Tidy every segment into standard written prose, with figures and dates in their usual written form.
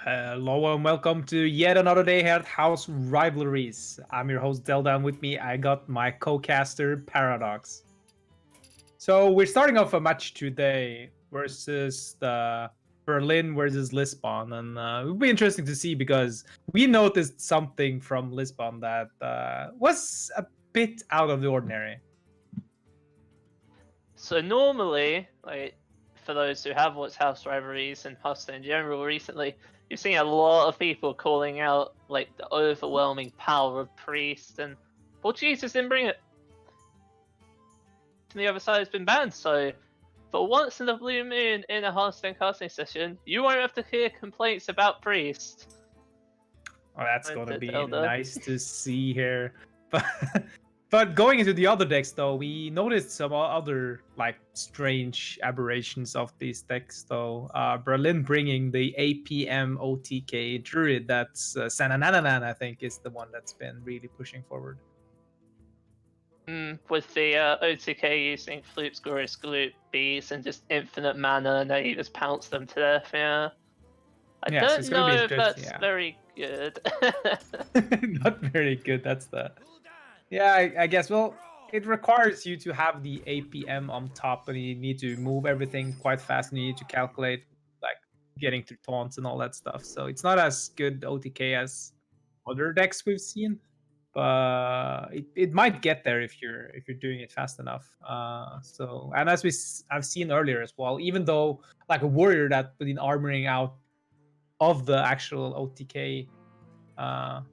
Hello and welcome to yet another day here at House Rivalries. I'm your host Delda, and with me I got my co-caster Paradox. So we're starting off a match today versus the Berlin versus Lisbon, and it'll be interesting to see because we noticed something from Lisbon that was a bit out of the ordinary. So normally, like for those who have watched House Rivalries and Hustle in general recently, you've seen a lot of people calling out like the overwhelming power of Priest, and Portuguese just didn't bring it. And the other side has been banned, so for once in the blue moon in a Hearthstone casting session, you won't have to hear complaints about Priest. Oh, that's gonna be Elder. nice to see here. But but going into the other decks though, we noticed some other like strange aberrations of these decks though. Berlin bringing the APM OTK Druid. That's Sanananan, I think, is the one that's been really pushing forward. With the OTK using Floop's Glorious Gloop Bees and just infinite mana, and they just pounce them to death, yeah. I Yeah, so don't it's gonna know be if interesting. that's Yeah. very good. Not very good. That's the. Yeah, I guess. Well, it requires you to have the APM on top, and you need to move everything quite fast, and you need to calculate like getting through taunts and all that stuff. So it's not as good OTK as other decks we've seen, but it might get there if you're doing it fast enough. So and as I've seen earlier as well, even though like a warrior that been armoring out of the actual OTK,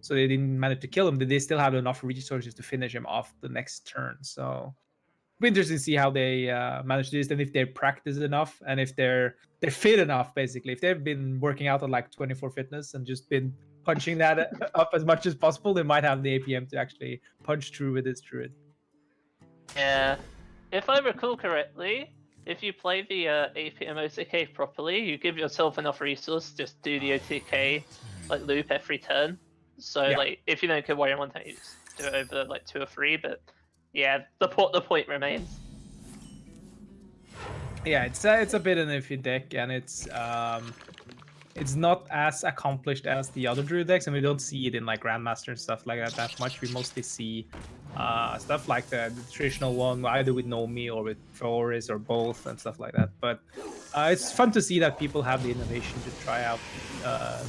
so they didn't manage to kill him. They still have enough resources to finish him off the next turn. So it'll be interesting to see how they manage to do this, and if they practice enough, and if they're fit enough. Basically, if they've been working out at like 24 fitness and just been punching that up as much as possible, they might have the APM to actually punch through with this druid. Yeah. If I recall correctly, if you play the APM OTK properly, you give yourself enough resource to just do the OTK like loop every turn. So Yeah. like if you don't kill warrior one time, you just do it over like 2 or 3. But yeah, the point remains. Yeah, it's a bit an iffy deck, and it's not as accomplished as the other druid decks, and we don't see it in like Grandmaster and stuff like that much. We mostly see stuff like the traditional one, either with Nomi or with Thoris or both, and stuff like that. But it's fun to see that people have the innovation to try out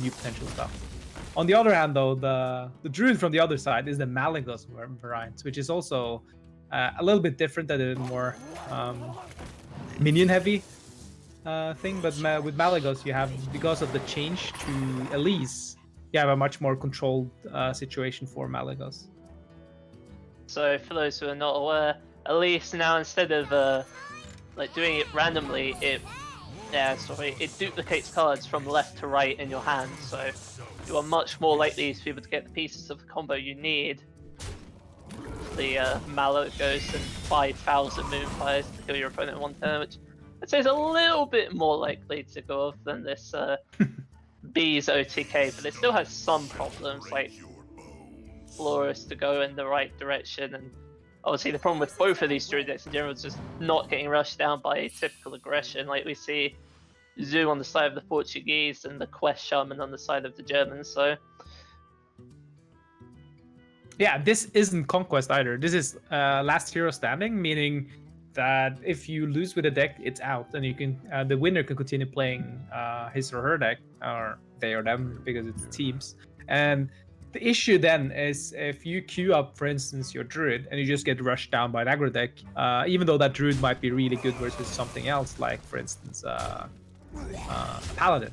new potential stuff. On the other hand, though, the druid from the other side is the Malygos variant, which is also a little bit different than the more minion heavy thing, but with Malygos you have, because of the change to Elise, you have a much more controlled situation for Malygos. So for those who are not aware, at least now instead of like doing it randomly, it duplicates cards from left to right in your hand, so you are much more likely to be able to get the pieces of the combo you need. The Malygos and 5,000 Moonfires to kill your opponent in one turn, which I'd say is a little bit more likely to go off than this Bees OTK, but it still has some problems, like Florist to go in the right direction, and obviously the problem with both of these druid decks in general is just not getting rushed down by typical aggression, like we see Zoo on the side of the Portuguese and the Quest Shaman on the side of the Germans, so... Yeah, this isn't Conquest either. This is last hero standing, meaning that if you lose with a deck, it's out, and you can the winner can continue playing his or her deck, or they or them, because it's teams. And the issue then is if you queue up, for instance, your druid, and you just get rushed down by an aggro deck, even though that druid might be really good versus something else, like for instance paladin.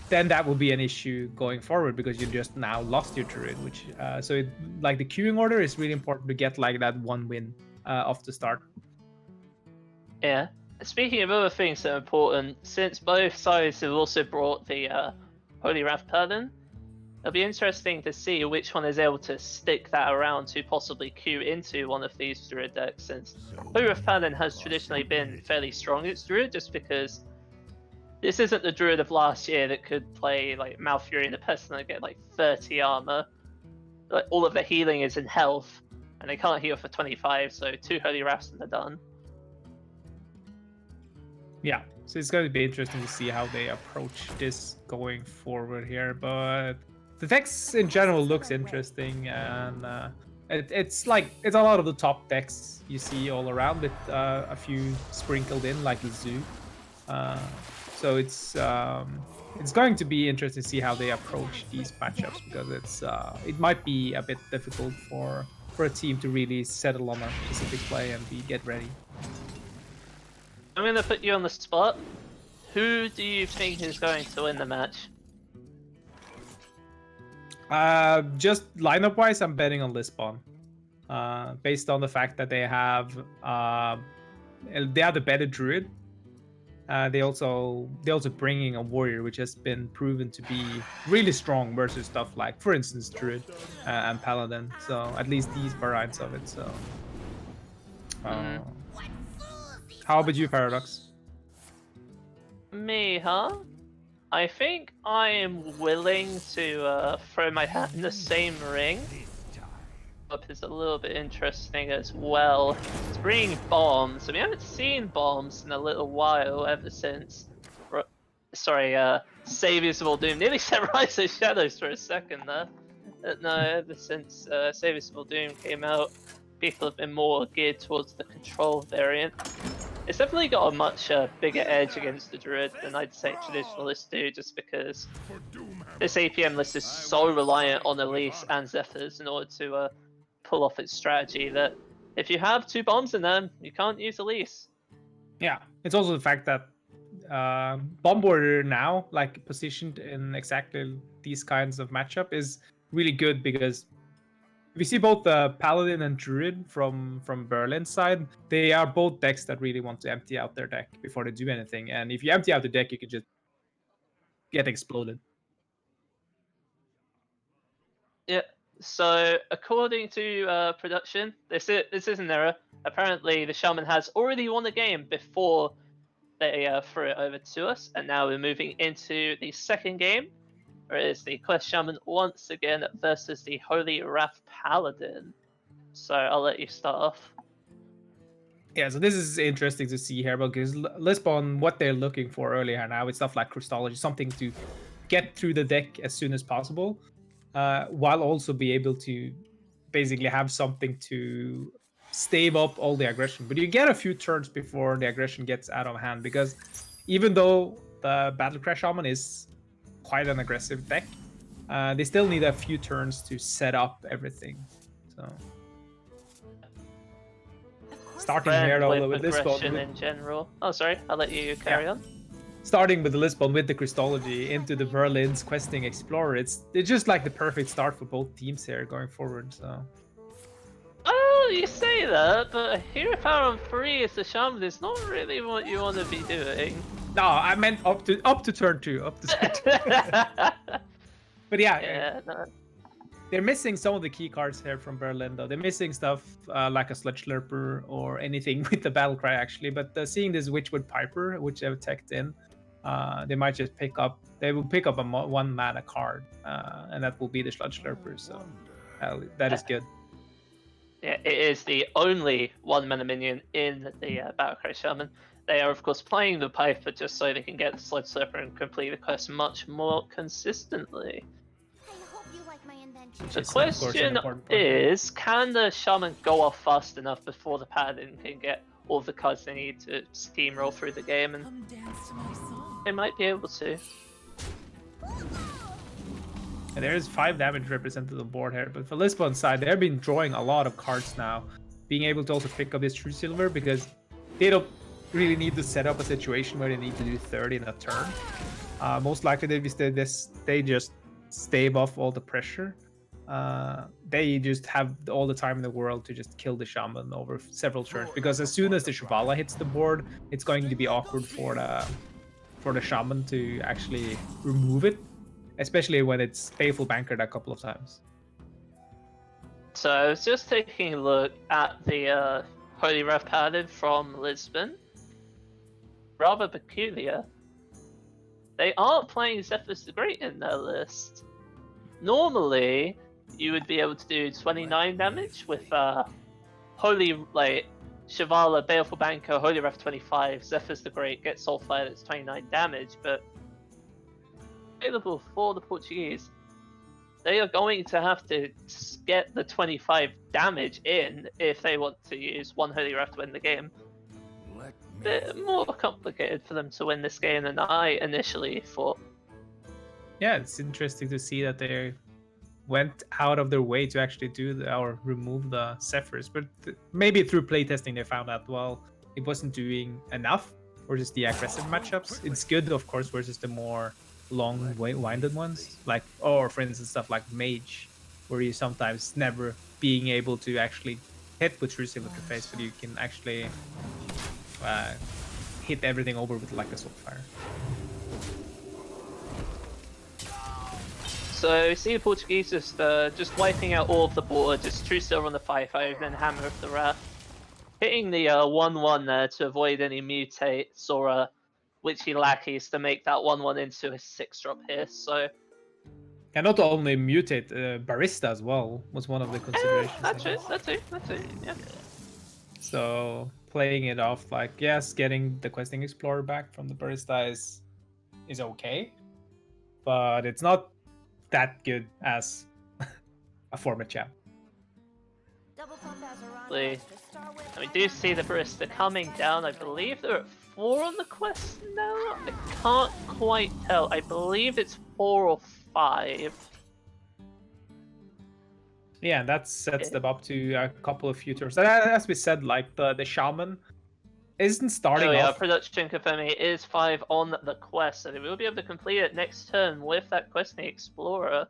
Then that will be an issue going forward, because you just now lost your druid, which like the queuing order is really important to get like that one win off the start. Yeah. Speaking of other things that are important, since both sides have also brought the Holy Wrath Paladin, it'll be interesting to see which one is able to stick that around to possibly queue into one of these druid decks, since Holy Wrath Paladin has traditionally been fairly strong against druid, just because this isn't the druid of last year that could play like Malfury and the Pestilent and get like 30 armor. Like all of the healing is in health, and they can't heal for 25, so 2 Holy Wraths and they're done. Yeah, So it's going to be interesting to see how they approach this going forward here. But the decks in general looks interesting, and it's a lot of the top decks you see all around, with a few sprinkled in like the zoo. So it's going to be interesting to see how they approach these matchups, because it might be a bit difficult for a team to really settle on a specific play and get ready. I'm gonna put you on the spot. Who do you think is going to win the match? Just lineup wise, I'm betting on Lisbon. Based on the fact that they have the better druid. They also bringing a warrior, which has been proven to be really strong versus stuff like, for instance, druid and paladin. So at least these variants of it. So, how about you, Paradox? Me, huh? I think I am willing to throw my hat in the same ring. Up is a little bit interesting as well. It's bringing bombs. We haven't seen bombs in a little while, ever since. Saviors of All Doom. Nearly said Rise of Shadows for a second there. No, ever since Saviors of All Doom came out, people have been more geared towards the control variant. It's definitely got a much bigger edge against the Druid than I'd say traditionalists do, just because this APM list is so reliant on Elise and Zephyrs in order to pull off its strategy, that if you have two bombs in them, you can't use Elise. Yeah, it's also the fact that Bomb Warrior now, like positioned in exactly these kinds of matchup, is really good, because we see both the Paladin and Druid from Berlin's side. They are both decks that really want to empty out their deck before they do anything. And if you empty out the deck, you can just get exploded. Yeah. So according to production, this is an error. Apparently, the Shaman has already won the game before they threw it over to us, and now we're moving into the second game, where it is the Quest Shaman once again versus the Holy Wrath Paladin. So I'll let you start off. Yeah, so this is interesting to see here, because Lisbon, what they're looking for earlier now, it's stuff like Christology, something to get through the deck as soon as possible, while also be able to basically have something to stave up all the aggression. But you get a few turns before the aggression gets out of hand, because even though the Battle Crash Shaman is quite an aggressive deck, they still need a few turns to set up everything. So starting here though with aggression Lisbon in general. Oh, sorry, I'll let you carry on. Starting with the Lisbon with the Christology into the Berlin's Questing Explorer, it's just like the perfect start for both teams here going forward. So. Oh, you say that, but Hero Power on 3 as the Shaman is not really what you want to be doing. No, I meant up to turn 2, up to turn 2. But yeah, no. They're missing some of the key cards here from Berlin, though. They're missing stuff like a Sludge Slurper or anything with the Battle Cry, actually. But seeing this Witchwood Piper, which they've teched in, they might just pick up. They will pick up a 1 mana card, and that will be the Sludge Slurper. So that is good. Yeah, it is the only 1 mana minion in the Battlecry Shaman. They are, of course, playing the Piper just so they can get the Sludge Slurper and complete the quest much more consistently. The question is, can the Shaman go off fast enough before the Paladin can get all the cards they need to steamroll through the game? And they might be able to. And there is 5 damage represented on the board here, but for Lisbon's side, they've been drawing a lot of cards now, being able to also pick up this True Silver, because they don't really need to set up a situation where they need to do 30 in a turn. Most likely they just stave off all the pressure. They just have all the time in the world to just kill the Shaman over several turns, because as soon as the Shivala hits the board, it's going to be awkward for the Shaman to actually remove it, especially when it's Baleful Bankered a couple of times. So I was just taking a look at the Holy Wrath Paladin from Lisbon. Rather peculiar. They aren't playing Zephyrus the Great in their list. Normally, you would be able to do 29 damage with Holy, Shivala, Baleful Banker, Holy Ref 25, Zephyr's the Great, Get Soulfire, that's 29 damage, but available for the Portuguese. They are going to have to get the 25 damage in if they want to use one Holy Ref to win the game. Bit more complicated for them to win this game than I initially thought. Yeah, it's interesting to see that they went out of their way to actually do or remove the Zephyrs, but maybe through playtesting they found out, well, it wasn't doing enough versus the aggressive matchups. It's good, of course, versus the more long-winded ones, like, or for instance, stuff like Mage, where you sometimes never being able to actually hit with True Signature Phase, but you can actually hit everything over with like a Soulfire. So see the Portuguese just wiping out all of the board, just True Silver on the 5-5, then Hammer of the Wrath. Hitting the 1-1 there to avoid any mutates or witchy lackeys to make that 1-1 into a 6-drop here, so... And not only mutate, Barista as well was one of the considerations. That's it, yeah. So playing it off like, yes, getting the Questing Explorer back from the Barista is okay, but it's not that good as a former champ. We do see the Barista coming down. I believe they're at 4 on the quest now. I can't quite tell. I believe it's 4 or 5. Yeah, and that sets them up to a couple of futures. And as we said, like the Shaman isn't starting off. Production confirming it is 5 on the quest, so they will be able to complete it next turn with that Questing Explorer.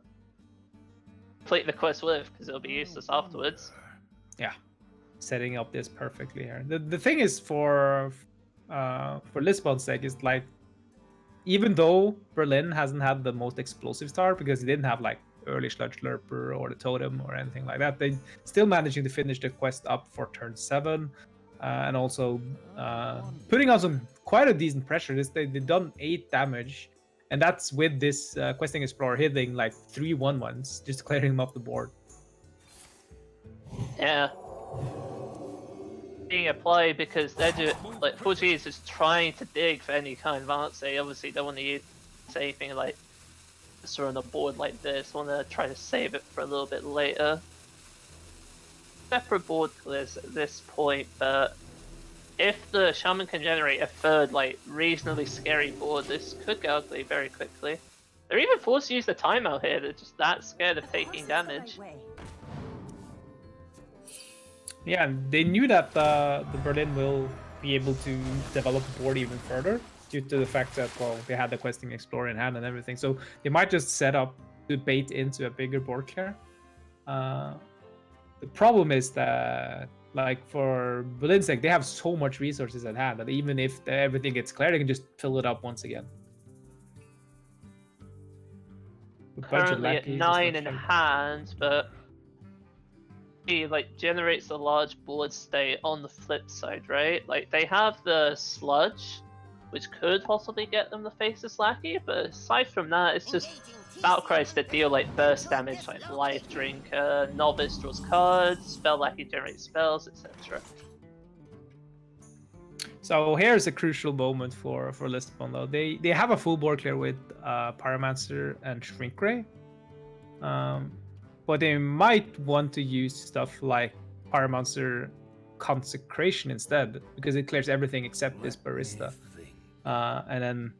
Complete the quest with, because it'll be useless afterwards. Yeah, setting up this perfectly here. The thing is for Lisbon's sake is like, even though Berlin hasn't had the most explosive start because he didn't have like early Sludge Slurper or the Totem or anything like that, they still managing to finish the quest up for turn 7. And also putting on some quite a decent pressure. They've done 8 damage, and that's with this Questing Explorer hitting like 3 1-1s, just clearing them off the board. Yeah. Being applied because they're doing, like, Portuguese is trying to dig for any kind of answer. They obviously don't want to use anything like just on a board like this. Want to try to save it for a little bit later. Separate board clears at this point, but if the Shaman can generate a third, like, reasonably scary board, this could get ugly very quickly. They're even forced to use the timeout here. They're just that scared of taking damage. Yeah, and they knew that the Berlin will be able to develop the board even further due to the fact that, well, they had the Questing Explorer in hand and everything. So they might just set up to bait into a bigger board clear. The problem is that, like, for Berlin's sake, they have so much resources at hand that even if everything gets cleared, they can just fill it up once again. Currently at 9 in hand, but he, like, generates a large board state on the flip side, right? Like, they have the Sludge, which could possibly get them the Faceless Lackey, but aside from that, it's just Battlecries that deal, like, burst damage, like Life Drink, Novice draws cards, Spell Lackey generates spells, etc. So here's a crucial moment for Lisbon, though. They have a full board clear with Pyromancer and Shrink Ray. But they might want to use stuff like Pyromancer Consecration instead, because it clears everything except this Barista. And then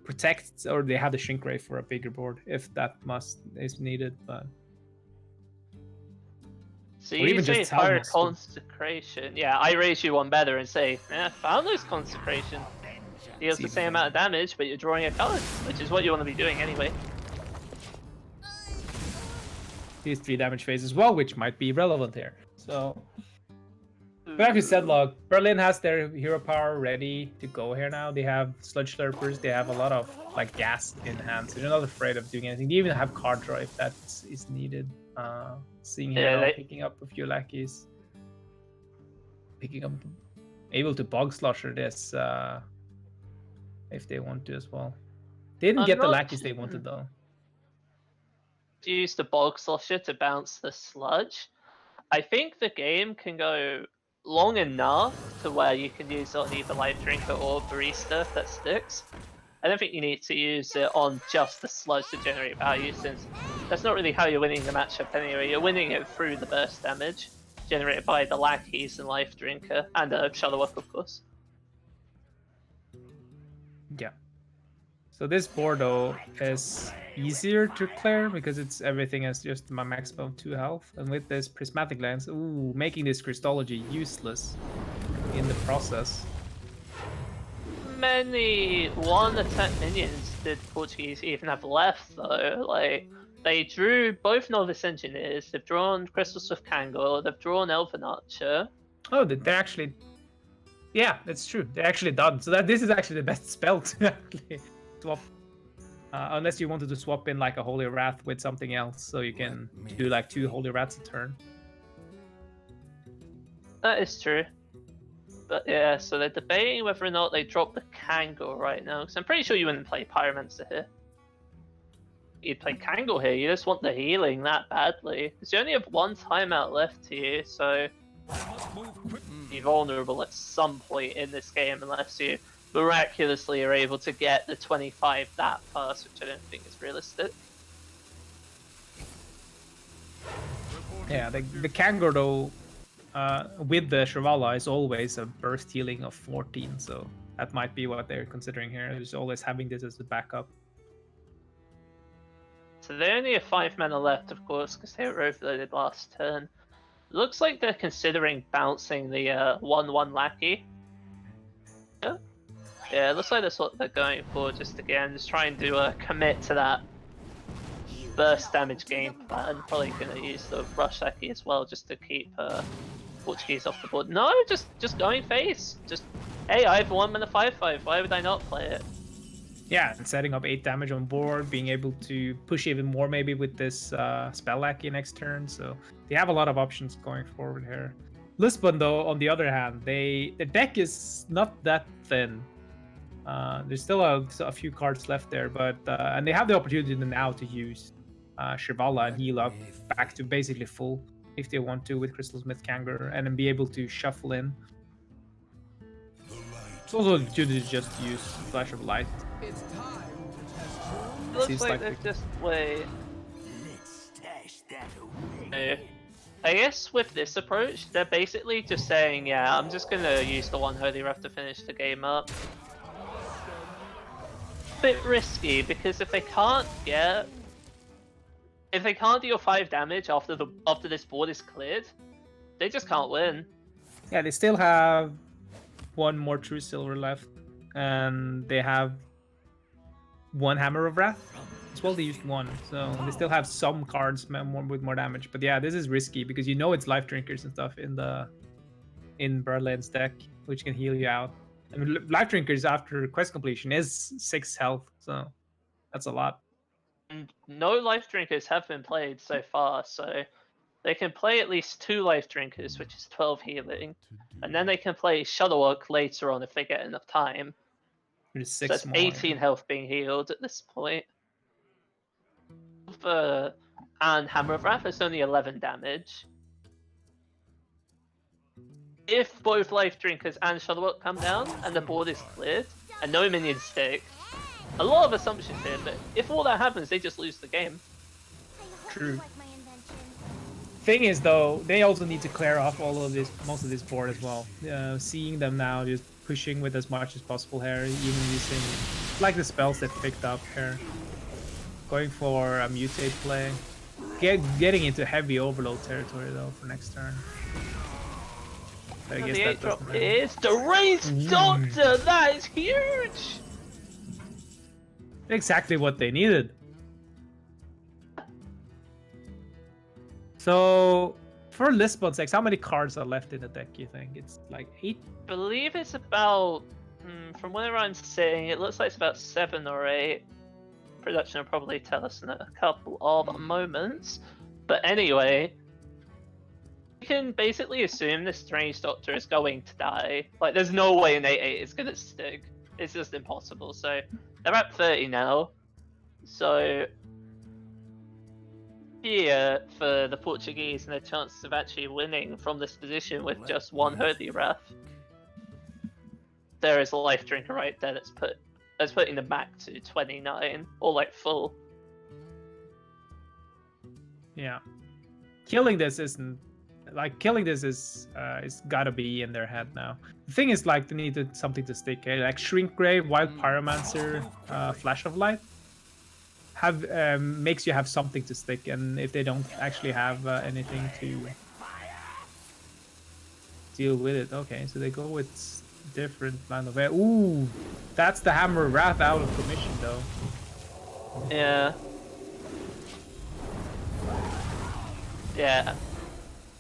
protect, or they have the Shrink Ray for a bigger board if that is needed. But so you say Fire Consecration. Yeah, I raise you one better and say, Foundler's Consecration deals the same amount of damage, but you're drawing a card, which is what you want to be doing anyway. These 3 damage phase as well, which might be relevant here. So, but like you said, look, Berlin has their hero power ready to go here now. They have Sludge Slurpers. They have a lot of, like, gas in hand, so they're not afraid of doing anything. They even have card draw if that is needed. Seeing here, picking up a few lackeys, picking up, able to Bog Slosher this if they want to as well. They didn't get the lackeys they wanted though. Use the Bog Slosher to bounce the Sludge. I think the game can go long enough to where you can use it on either Life Drinker or Barista if that sticks. I don't think you need to use it on just the sludge to generate value, since that's not really how you're winning the matchup anyway. You're winning it through the burst damage generated by the Lackeys and Life Drinker, and Shadowwork, of course. Yeah. So this board though is easier to clear because it's everything has just my maximum 2 health, and with this prismatic lens, ooh, making this Christology useless in the process. Many one attack minions did Portuguese even have left though. Like, they drew both Novice Engineers, they've drawn Crystal Swift Kangor, they've drawn Elven Archer. Oh, they're actually... Yeah, that's true. They're actually done. So that this is actually the best spell to actually swap. Unless you wanted to swap in like a Holy Wrath with something else, so you can do like 2 Holy Wraths a turn. That is true. But yeah, so they're debating whether or not they drop the Kangor right now, because I'm pretty sure you wouldn't play Pyromancer here. You'd play Kangor here, you just want the healing that badly. Because you only have 1 timeout left here, so be vulnerable at some point in this game unless you miraculously are able to get the 25 that fast, which I don't think is realistic. Yeah, the Kangor though, with the Shrivala is always a burst healing of 14, so that might be what they're considering here. Is always having this as a backup. So they only have 5 mana left, of course, because they were overloaded last turn. Looks like they're considering bouncing the 1/1 Lackey. Yeah, it looks like that's what they're going for, just trying to commit to that burst damage game plan. Probably going to use the Rush Lackey as well, just to keep Portuguese off the board. No, just going face. Just, hey, I have 1 mana 5/5, why would I not play it? Yeah, and setting up 8 damage on board, being able to push even more maybe with this Spell Lackey next turn, so they have a lot of options going forward here. Lisbon though, on the other hand, the deck is not that thin. There's still a few cards left there, but and they have the opportunity now to use Shrivala and heal up back to basically full if they want to with Crystal Smith Kangor, and then be able to shuffle in. It's also good to just use Flash of Light. Looks like they're just I guess with this approach, they're basically just saying, yeah, I'm just gonna use the 1 Holy Wrath to finish the game up. Bit risky, because if they can't deal 5 damage after this board is cleared, they just can't win. Yeah, they still have 1 more True Silver left, and they have 1 Hammer of Wrath as well. They used 1, so they still have some cards with more damage. But yeah, this is risky because you know it's Life Drinkers and stuff in Berlin's deck, which can heal you out. I mean, Life Drinkers after quest completion is 6 health, so that's a lot. And no Life Drinkers have been played so far, so they can play at least 2 Life Drinkers, which is 12 healing, and then they can play Shadowwork later on if they get enough time. So that's 18 health being healed at this point. And Hammer of Wrath is only 11 damage. If both Life Drinkers and Shadowwork come down and the board is cleared and no minions stick, a lot of assumptions here, but if all that happens, they just lose the game. True. Thing is though, they also need to clear off most of this board as well. Seeing them now just pushing with as much as possible here, even using like the spells they've picked up here. Going for a mutate play. Getting into heavy overload territory though for next turn. I guess that drop is the Raised Doctor! That is huge! Exactly what they needed. So, for Lisbon 6, how many cards are left in the deck, you think? It's like 8? I believe it's about, from where I'm sitting, it looks like it's about 7 or 8. Production will probably tell us in a couple of moments. But anyway, you can basically assume this Strange Doctor is going to die. Like, there's no way an 8/8 is going to stick. It's just impossible. So, they're at 30 now. So, if fear for the Portuguese and their chances of actually winning from this position with just one Holy Wrath. There is a life drinker right there that's putting them back to 29 or like full. Yeah, killing this isn't like killing this is gotta be in their head now. The thing is, like, they needed something to stick. Like Shrink Grave, Wild Pyromancer, Flash of Light have makes you have something to stick, and if they don't actually have anything to deal with it, okay, so they go with different plan of it. Ooh, that's the Hammer Wrath out of commission though. Yeah. Yeah.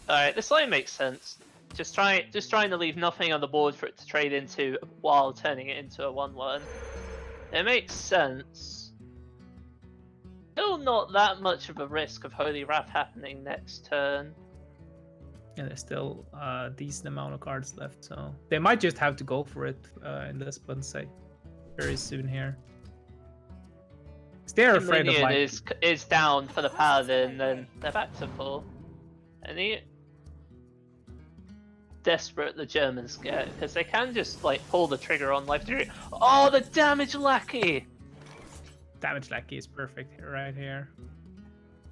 Alright, this line makes sense. Just trying to leave nothing on the board for it to trade into while turning it into a 1/1. It makes sense. Still not that much of a risk of Holy Wrath happening next turn. Yeah, there's still a decent amount of cards left, so they might just have to go for it in this one, say, very soon here. They're afraid of Minion like is down for the Paladin, then they're back to full. And desperate the Germans get, because they can just like pull the trigger on life 3. Oh, the damage lackey! damage lackey is perfect here, right here.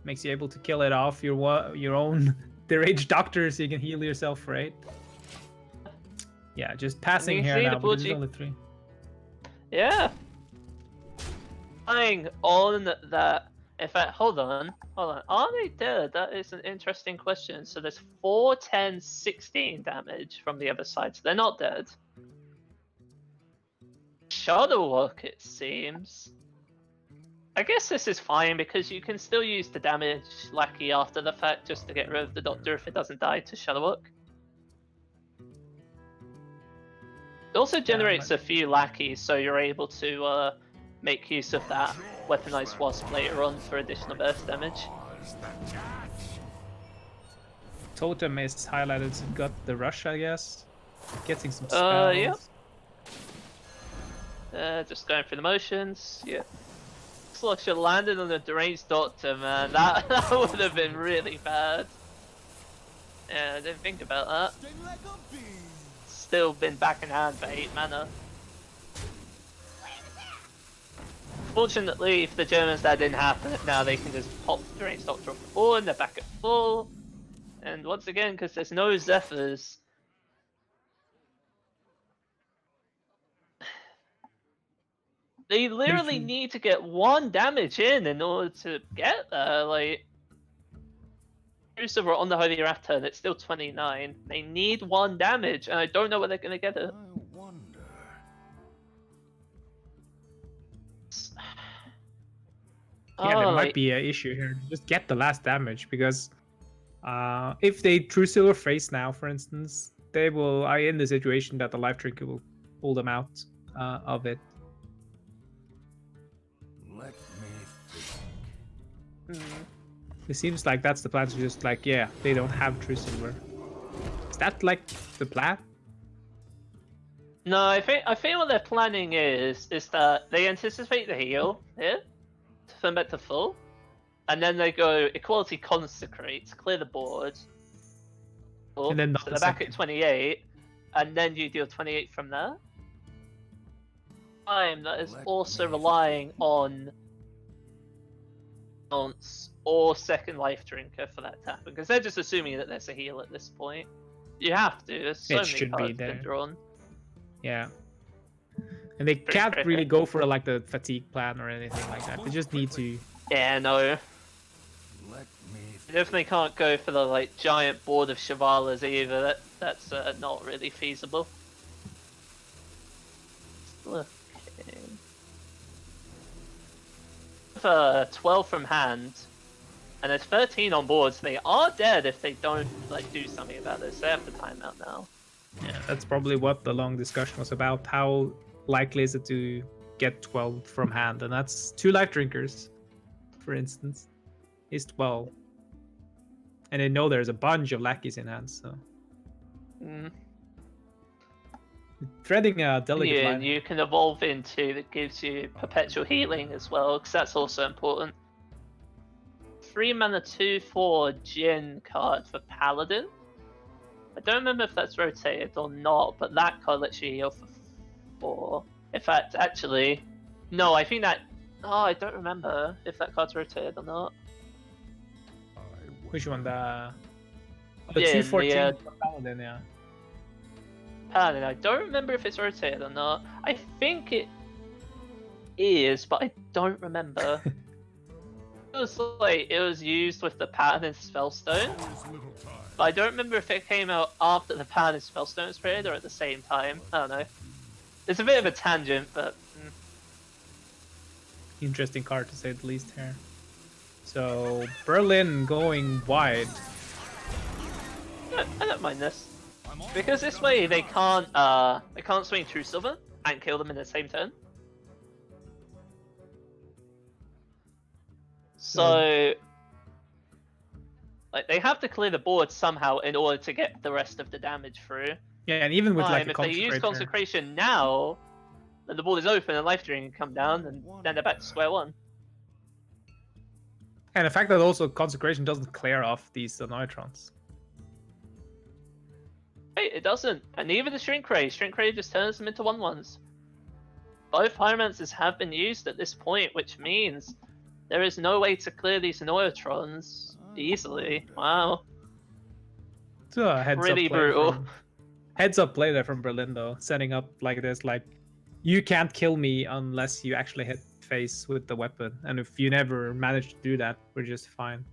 Makes you able to kill it off your own deranged doctor, so you can heal yourself, right? Yeah, just passing here now because there's only 3. Yeah. Playing on that. In fact, hold on. Are they dead? That is an interesting question. So there's 4, 10, 16 damage from the other side, so they're not dead. Shadowwalk, it seems. I guess this is fine because you can still use the damage lackey after the fact just to get rid of the doctor if it doesn't die to Shadowwalk. It also generates a few lackeys, so you're able to make use of that weaponized wasp later on for additional burst damage. Totem is highlighted, so got the rush, I guess. Getting some spells. Yep. Just going through the motions. Yeah. Looks like you landed on the deranged doctor, man. That would have been really bad. Yeah, I didn't think about that. Still been back in hand for 8 mana. Fortunately, if the Germans that didn't happen, now they can just pop the deranged doctor off the board and they're back at full. And once again, because there's no Zephyrs, they literally need to get 1 damage in order to get there. Like, Crucible on the Holy Wrath turn, it's still 29. They need 1 damage, and I don't know where they're gonna get it. I wonder. Yeah, there might be an issue here. Just get the last damage, because if they True Silver Face now, for instance, they will in the situation that the Life Drinker will pull them out of it. Let me think. It seems like that's the plan, to just like, yeah, they don't have True Silver. Is that like the plan? No, I think what they're planning is that they anticipate the heal here to turn back to full, and then they go Equality Consecrate to clear the board. And then so they're back at 28, and then you deal 28 from there. That is also relying on bounce or second life drinker for that to happen, because they're just assuming that there's a heal at this point. You have to. There's so many cards been drawn. Yeah. And they can't really go for like the fatigue plan or anything like that. They just need to. Yeah, no. They definitely can't go for the like giant board of Chevaliers either. That's not really feasible. Looking. 12 from hand, and there's 13 on board, so they are dead if they don't like do something about this. They have the timeout now. Yeah, that's probably what the long discussion was about. How likely is it to get 12 from hand? And that's 2 life drinkers, for instance, is 12. And they know there's a bunch of lackeys in hand, so. Threading a delicate line. You can evolve into that gives you perpetual healing as well, because that's also important. 3 mana 2/4 Jin card for Paladin. I don't remember if that's rotated or not, but that card lets you heal for 4. In fact, actually, no, I think that. Oh, I don't remember if that card's rotated or not. Which one? The Yeah, 214 Paladin, yeah. Paladin. I don't remember if it's rotated or not. I think it is, but I don't remember. It was like it was used with the Paladin Spellstone, but I don't remember if it came out after the Paladin Spellstone was created or at the same time. I don't know. It's a bit of a tangent, but Interesting card to say the least here. So Berlin going wide. I don't mind this because this way they can't swing True Silver and kill them in the same turn. So, like, they have to clear the board somehow in order to get the rest of the damage through. Yeah, and even with like a If they use Consecration now, then the board is open and Life Drain can come down, and then they're back to square one. And the fact that also Consecration doesn't clear off these Neutrons. Wait, it doesn't. And neither the Shrink Ray. Shrink Ray just turns them into 1/1s. Both Pyromancers have been used at this point, which means there is no way to clear these Neutrons easily. Wow. It's a heads Pretty up play brutal. Heads up play there from Berlin though, setting up like this, like you can't kill me unless you actually hit face with the weapon, and if you never manage to do that, we're just fine.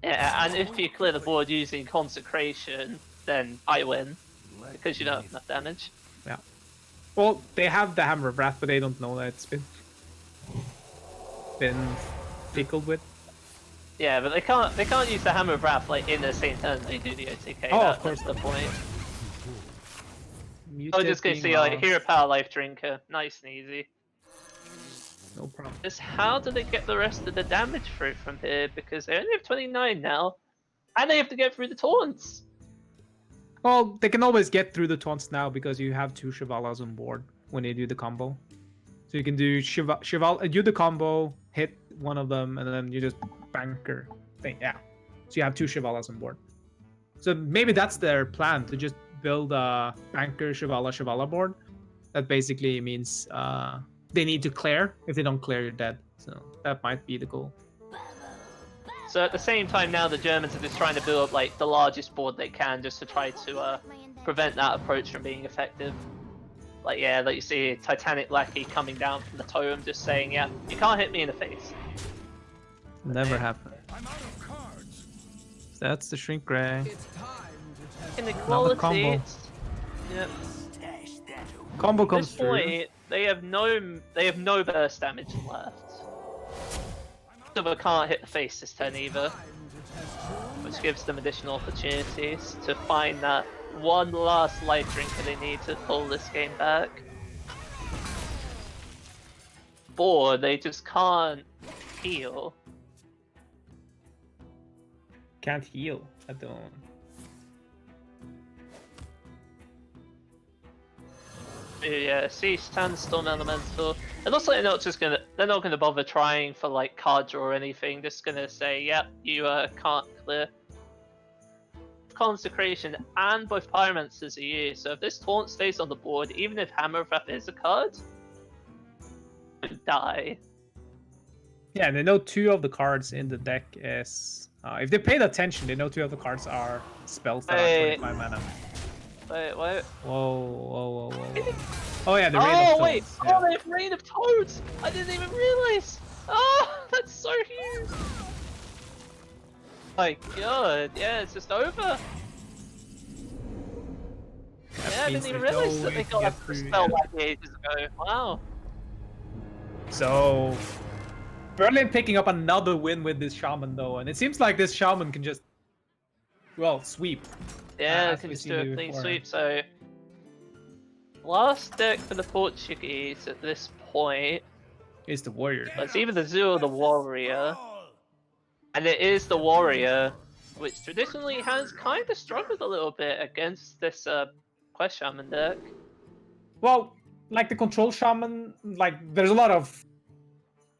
Yeah, and if you clear the board using Consecration, then I win because you don't have enough damage. Yeah. Well, they have the Hammer of Wrath, but they don't know that it's been pickled with. Yeah, but they can't use the Hammer of Wrath like in the same turn they do the OTK. Oh, of course. That's the point. Muted I'm just gonna being see like lost. Hero Power Life Drinker, nice and easy. No problem. Just how do they get the rest of the damage through from here? Because they only have 29 now, and they have to get through the taunts. Well, they can always get through the taunts now because you have 2 Shivalas on board when they do the combo. So you can do do the combo, hit one of them, and then you just banker thing. Yeah. So you have 2 Shivalas on board. So maybe that's their plan, to just build a banker Shivala board. That basically means they need to clear. If they don't clear, you're dead. So that might be the goal. So at the same time now the Germans are just trying to build up like the largest board they can just to try to prevent that approach from being effective. Like yeah, like you see Titanic Lackey coming down from the tome just saying, yeah, you can't hit me in the face. Never happened. I'm out of cards. That's the Shrink Ray. It's time to test Inequality. combo. Yep. Combo At comes this through. point, they have no burst damage left. Silver can't hit the face this turn either, which gives them additional opportunities to find that one last life drinker they need to pull this game back. Or they just can't heal. Can't heal at the moment. Yeah, see Sandstorm Elemental. It looks like they're not gonna bother trying for like card draw or anything, just gonna say, yep, you can't clear. Consecration and both Pyromancers are used, so if this taunt stays on the board, even if Hammer of Wrath is a card, you die. Yeah, and they know 2 of the cards in the deck is... if they paid attention, they know 2 of the cards are spells that are 25 mana. Wait, what? Whoa. Oh yeah, the Rain of Toads. Wait! Yeah. Oh, they have Rain of Toads! I didn't even realize! Oh, that's so huge! My god, yeah, it's just over. That Yeah, I means didn't even there's no realize that way they to got get a through, spell yeah. like ages ago. Wow. So Berlin picking up another win with this Shaman though, and it seems like this Shaman can just, well, sweep. Yeah, as can we just see do a it clean before. sweep. So, last deck for the Portuguese at this point Is the Warrior. was either the Zoo or the Warrior, and it is the Warrior, which traditionally has kind of struggled a little bit against this Quest Shaman deck. Well, like the Control Shaman, like there's a lot of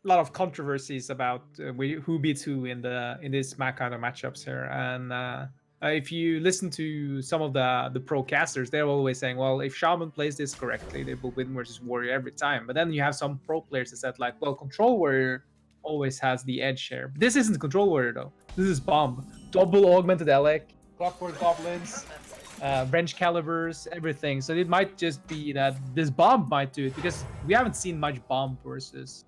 lot of controversies about who beats who in this kind of matchups here. And if you listen to some of the pro casters, they're always saying, well, if Shaman plays this correctly, they will win versus Warrior every time. But then you have some pro players that said like, well, Control Warrior always has the edge here. But this isn't Control Warrior though. This is Bomb. Double augmented Elec, Clockwork Goblins, wrench calibers, everything. So it might just be that this Bomb might do it, because we haven't seen much Bomb versus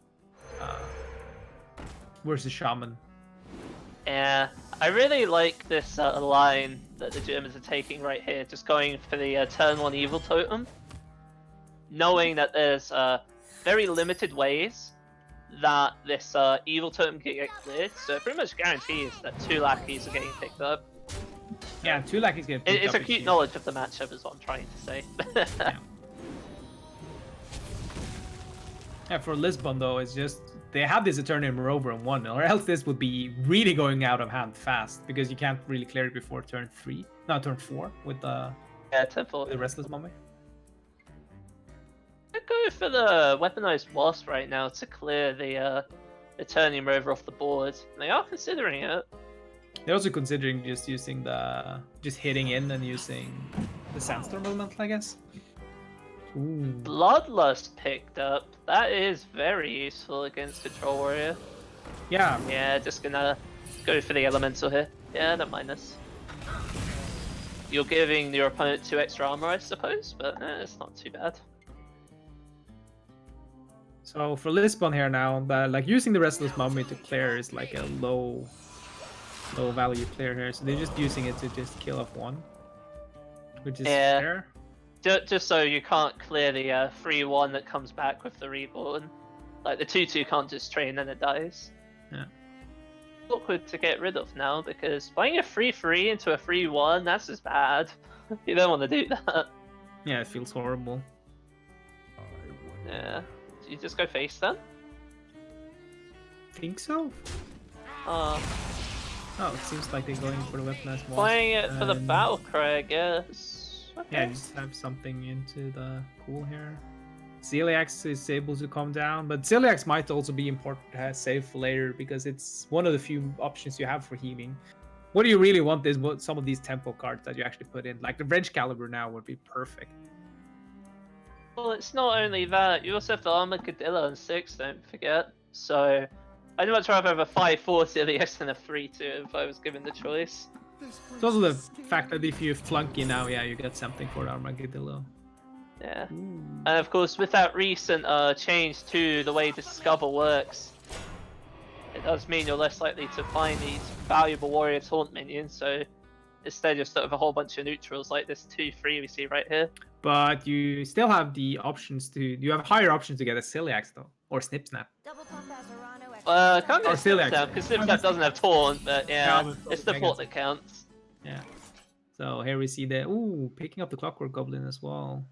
Shaman. Yeah, I really like this line that the Germans are taking right here, just going for the turn 1 evil totem, knowing that there's very limited ways that this evil totem can get cleared, so it pretty much guarantees that 2 lackeys are getting picked up. Yeah, 2 lackeys getting picked It's up. a cute knowledge of the matchup is what I'm trying to say. Yeah. Yeah, for Lisbon though, it's just they have this Eternium Rover in 1, or else this would be really going out of hand fast, because you can't really clear it before turn 3, not turn 4 with the Temple. the Restless Mummy. I go for the weaponized wasp right now to clear the Eternium Rover off the board. They are considering it. They're also considering just using just hitting in and using the Sandstorm Elemental, I guess. Ooh. Bloodlust picked up. That is very useful against Control Warrior. Yeah. Yeah, just gonna go for the Elemental here. Yeah, don't mind this. You're giving your opponent 2 extra armor, I suppose, but it's not too bad. So for Lisbon here now, like using the Restless Mummy to clear is like a low value clear here. So they're just using it to just kill off 1, which is fair. Just so you can't clear the 3-1 that comes back with the Reborn. Like the 2-2 can't just train and it dies. Yeah. Awkward to get rid of now, because buying a 3-3 into a 3-1, that's just bad. You don't want to do that. Yeah, it feels horrible. Yeah. Do you just go face then? Think so? Oh, it seems like they're going for the weaponized wasp. playing it for the battle cry, I guess. Okay. Yeah, just have something into the pool here. Celiax is able to come down, but Celiax might also be important to have save for later, because it's one of the few options you have for healing. What do you really want is some of these tempo cards that you actually put in. Like the Wrench Caliber now would be perfect. Well, it's not only that, you also have the Armadillo on 6, don't forget. So, I'd much rather have a 5-4 Celiax than a 3-2 if I was given the choice. It's also the fact that if you flunky now, yeah, you get something for the Armadillo. Yeah. Ooh. And of course, with that recent change to the way Discover works, it does mean you're less likely to find these valuable Warrior Taunt minions, so instead you're stuck with a whole bunch of neutrals like this 2-3 we see right here. But you still have the options you have higher options to get a Celiax though, or Snip Snap. Can't get Snip Snap, because Snip Snap doesn't have Taunt, but yeah, it's the thought that counts. Yeah. So here we see picking up the Clockwork Goblin as well.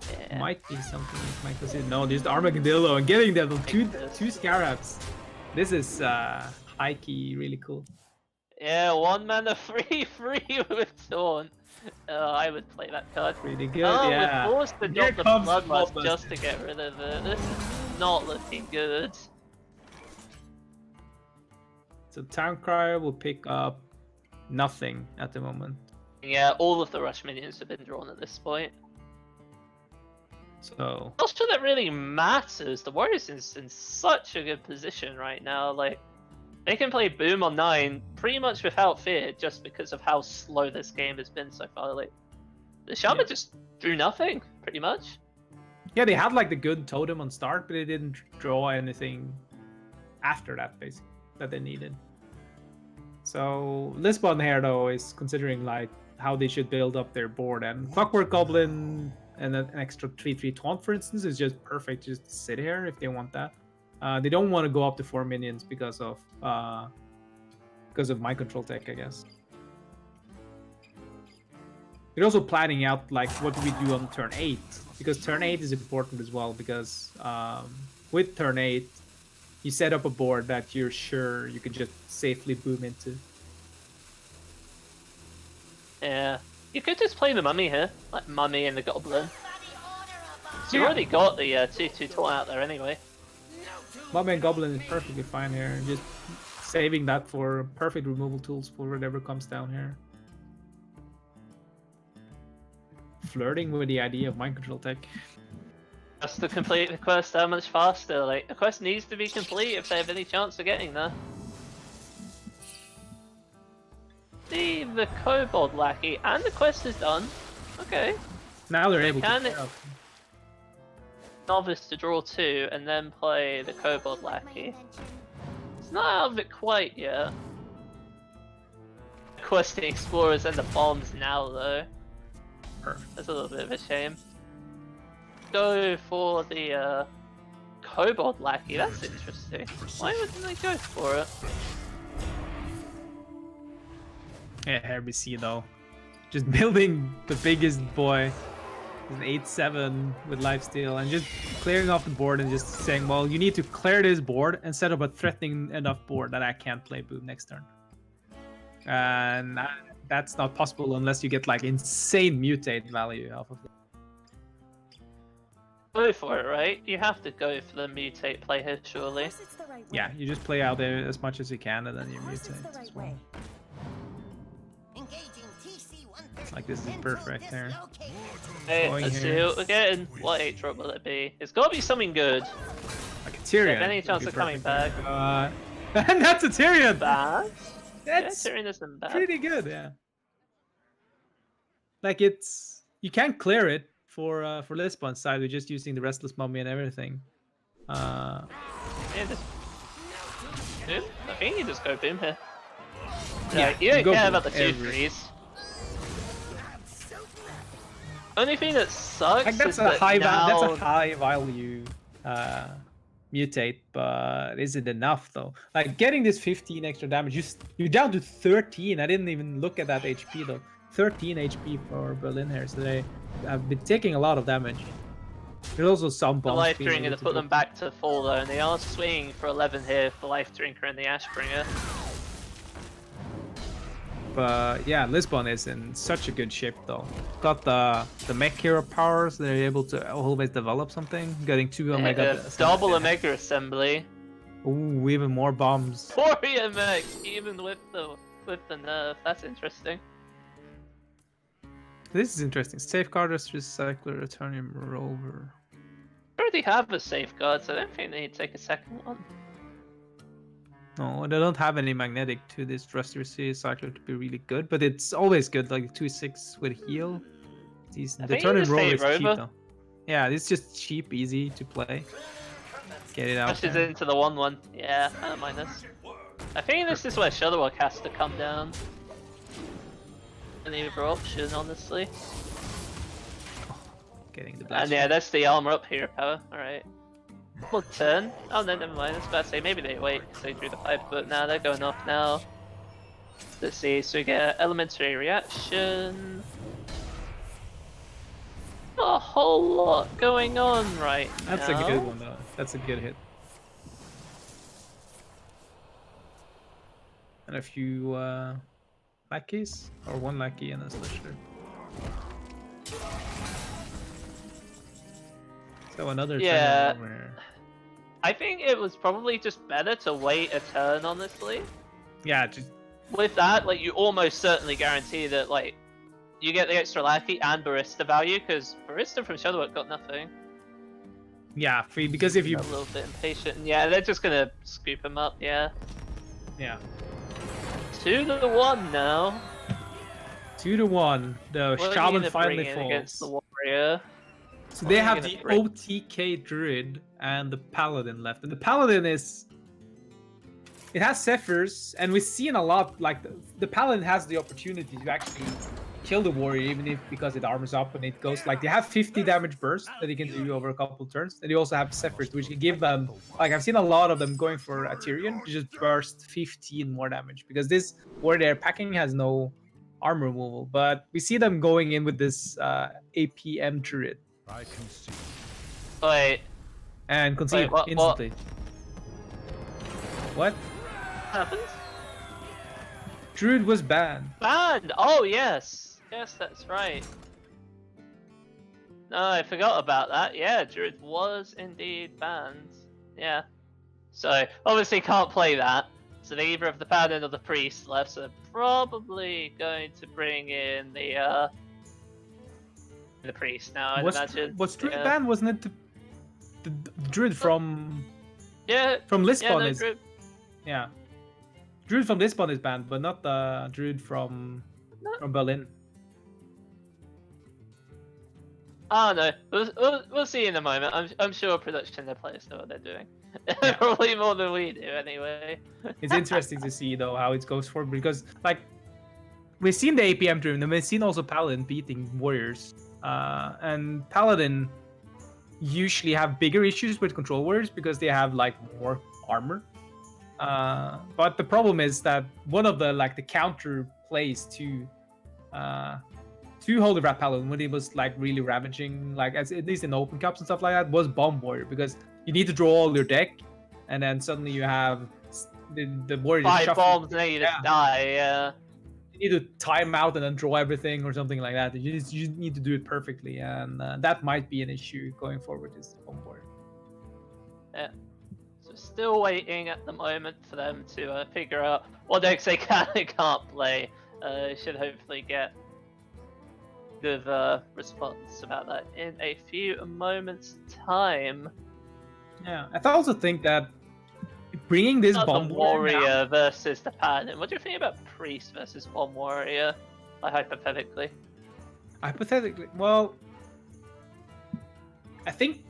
Yeah. Might be something you might consider. No, there's the Armadillo and getting them two Scarabs. This is high key, really cool. Yeah, 1 mana 3-3 with Taunt. I would play that card. Pretty good, We're forced to Here drop the comes Bloodlust just to get rid of it. This is not looking good. So Town Crier will pick up nothing at the moment. Yeah, all of the Rush minions have been drawn at this point. So Not sure that really matters. The Warriors is in such a good position right now. Like, they can play Boom on 9 pretty much without fear, just because of how slow this game has been so far. Like, the Shaman just drew nothing, pretty much. yeah, they had like the good totem on start, but they didn't draw anything after that, basically, that they needed. So Lisbon here though is considering like how they should build up their board, and Clockwork Goblin and an extra 3/3 taunt, for instance, is just perfect just to sit here if they want that. They don't want to go up to 4 minions because of mind control tech, I guess. They're also planning out like what do we do on turn 8, because turn 8 is important as well, because with turn 8 you set up a board that you're sure you could just safely boom into. Yeah. You could just play the Mummy here, like Mummy and the Goblin. So you already got the 2/2 taunt out there anyway. Mummy and Goblin is perfectly fine here. Just saving that for perfect removal tools for whatever comes down here. Flirting with the idea of mind control tech. Just to complete the quest that much faster. Like, the quest needs to be complete if they have any chance of getting there. See, the Kobold Lackey, and the quest is done. Okay. Now they're able Can to. it- Novice to draw 2 and then play the Kobold Lackey. It's not out of it quite yet. Questing Explorers and the bombs now though. Perfect. That's a little bit of a shame. Go for the Kobold Lackey, that's interesting. Why wouldn't they go for it? Yeah, here we see though. Just building the biggest boy. An 8-7 with lifesteal and just clearing off the board and just saying, well, you need to clear this board and set up a threatening enough board that I can't play boom next turn. And that's not possible unless you get like insane mutate value off of it. Go for it, right? You have to go for the mutate play here, surely. Yeah, you just play out there as much as you can and then you mutate as well. Like this is perfect here. Hey, Going let's see here. what we're getting. What 8-drop will it be? It's gotta be something good. Like a Tyrion. If any chance would of be coming perfect back. here. And that's a Tyrion! Bad? That's Yeah, Tyrion isn't bad. pretty good, yeah. Like it's you can't clear it for Lisbon's side. We're just using the Restless Mummy and everything. Yeah, just... Boom? I think you just go boom here. Yeah, You don't go care boom about the 2 every- threes. Only thing that sucks Like that's is a that high now... that's a high value mutate, but is it enough though? Like getting this 15 extra damage, you're down to 13. I didn't even look at that HP though. 13 HP for Berlin here, so they have been taking a lot of damage. There's also some The bombs. Life being Drinker able to to put drop. them back to full though, and they are swinging for 11 here for Life Drinker and the Ashbringer. But yeah, Lisbon is in such a good shape though. Got the mech hero powers, they're able to always develop something. Getting 2 Omega. Double Omega Assembly. Ooh, even more bombs. Warrior Mech, even with the nerf. That's interesting. This is interesting. Safeguarders, Recycler, Eternium Rover. They already have a safeguard, so I don't think they need to take a second one. No, they don't have any magnetic to this Trusty Recycler to be really good, but it's always good, like 2-6 with heal. Decent. The think you Eternium just Rover say is cheap Rover. though. Yeah, it's just cheap, easy to play. Get it out Pushes there. into the 1-1. Yeah, I don't mind this. I think this is where Shutterwork has to come down. Any other option, honestly. Getting the And blast. yeah, that's the armor up here power. Alright. Well, turn. Oh, no, never mind. I was about to say maybe they wait because they drew the 5, but now they're going off now. Let's see. So we get elementary reaction. Not a whole lot going on right That's now. a good one though. That's a good hit. And a few lackeys, or one lackey and a slasher. So another Yeah. turn over here. I think it was probably just better to wait a turn, honestly. Yeah, just With that, like, you almost certainly guarantee that, like, you get the extra lackey and barista value, because barista from Shadowwork got nothing. yeah, free because if you A little bit impatient. Yeah, they're just gonna scoop him up, yeah. yeah 2-1 now. 2-1, the What are you shaman gonna finally bring in against the falls. warrior? So what they are you have gonna the bring? OTK druid and the paladin left, and the paladin is. It has Zephyrs, and we've seen a lot, like, the Paladin has the opportunity to actually kill the warrior, even if because it armors up and it goes, like, they have 50 damage burst that you can do over a couple turns, and you also have Zephyrs, which can give them, like, I've seen a lot of them going for a Tyrion to just burst 15 more damage, because this warrior they're packing has no armor removal, but we see them going in with this APM turret, I can see. Wait, and concede what- instantly. What? happens? Druid was banned. Banned! Oh, yes! Yes, that's right. No, I forgot about that. Yeah, Druid was indeed banned. Yeah. So obviously can't play that. So they either have the paladin or the priest left. So they're probably going to bring in the priest now. I'd imagine. Was Druid Yeah. banned? Wasn't it the Druid from Yeah. Lisbon? Yeah. No, Is yeah. Druid from Lisbon is banned, but not the Druid from Berlin. Oh no, we'll see in a moment. I'm sure production their players know what they're doing. Yeah. Probably more than we do, anyway. It's interesting to see though how it goes forward because like we've seen the APM driven and we've seen also Paladin beating Warriors. And Paladin usually have bigger issues with Control Warriors because they have like more armor. But the problem is that one of the like the counter plays to Holy Rat Paladin when he was like really ravaging, like as at least in open cups and stuff like that, was Bomb Warrior because you need to draw all your deck, and then suddenly you have the warrior just 5 shuffle. bombs and then you just die. Yeah. You need to time out and then draw everything or something like that. You need to do it perfectly, and that might be an issue going forward. Is the Bomb Warrior. Yeah. So still waiting at the moment for them to figure out what decks they can and can't play. Should hopefully get good response about that in a few moments' time. Yeah, I also think that bringing this Bomb Warrior versus the Paladin. What do you think about Priest versus Bomb Warrior? Like, hypothetically. Hypothetically, well, I think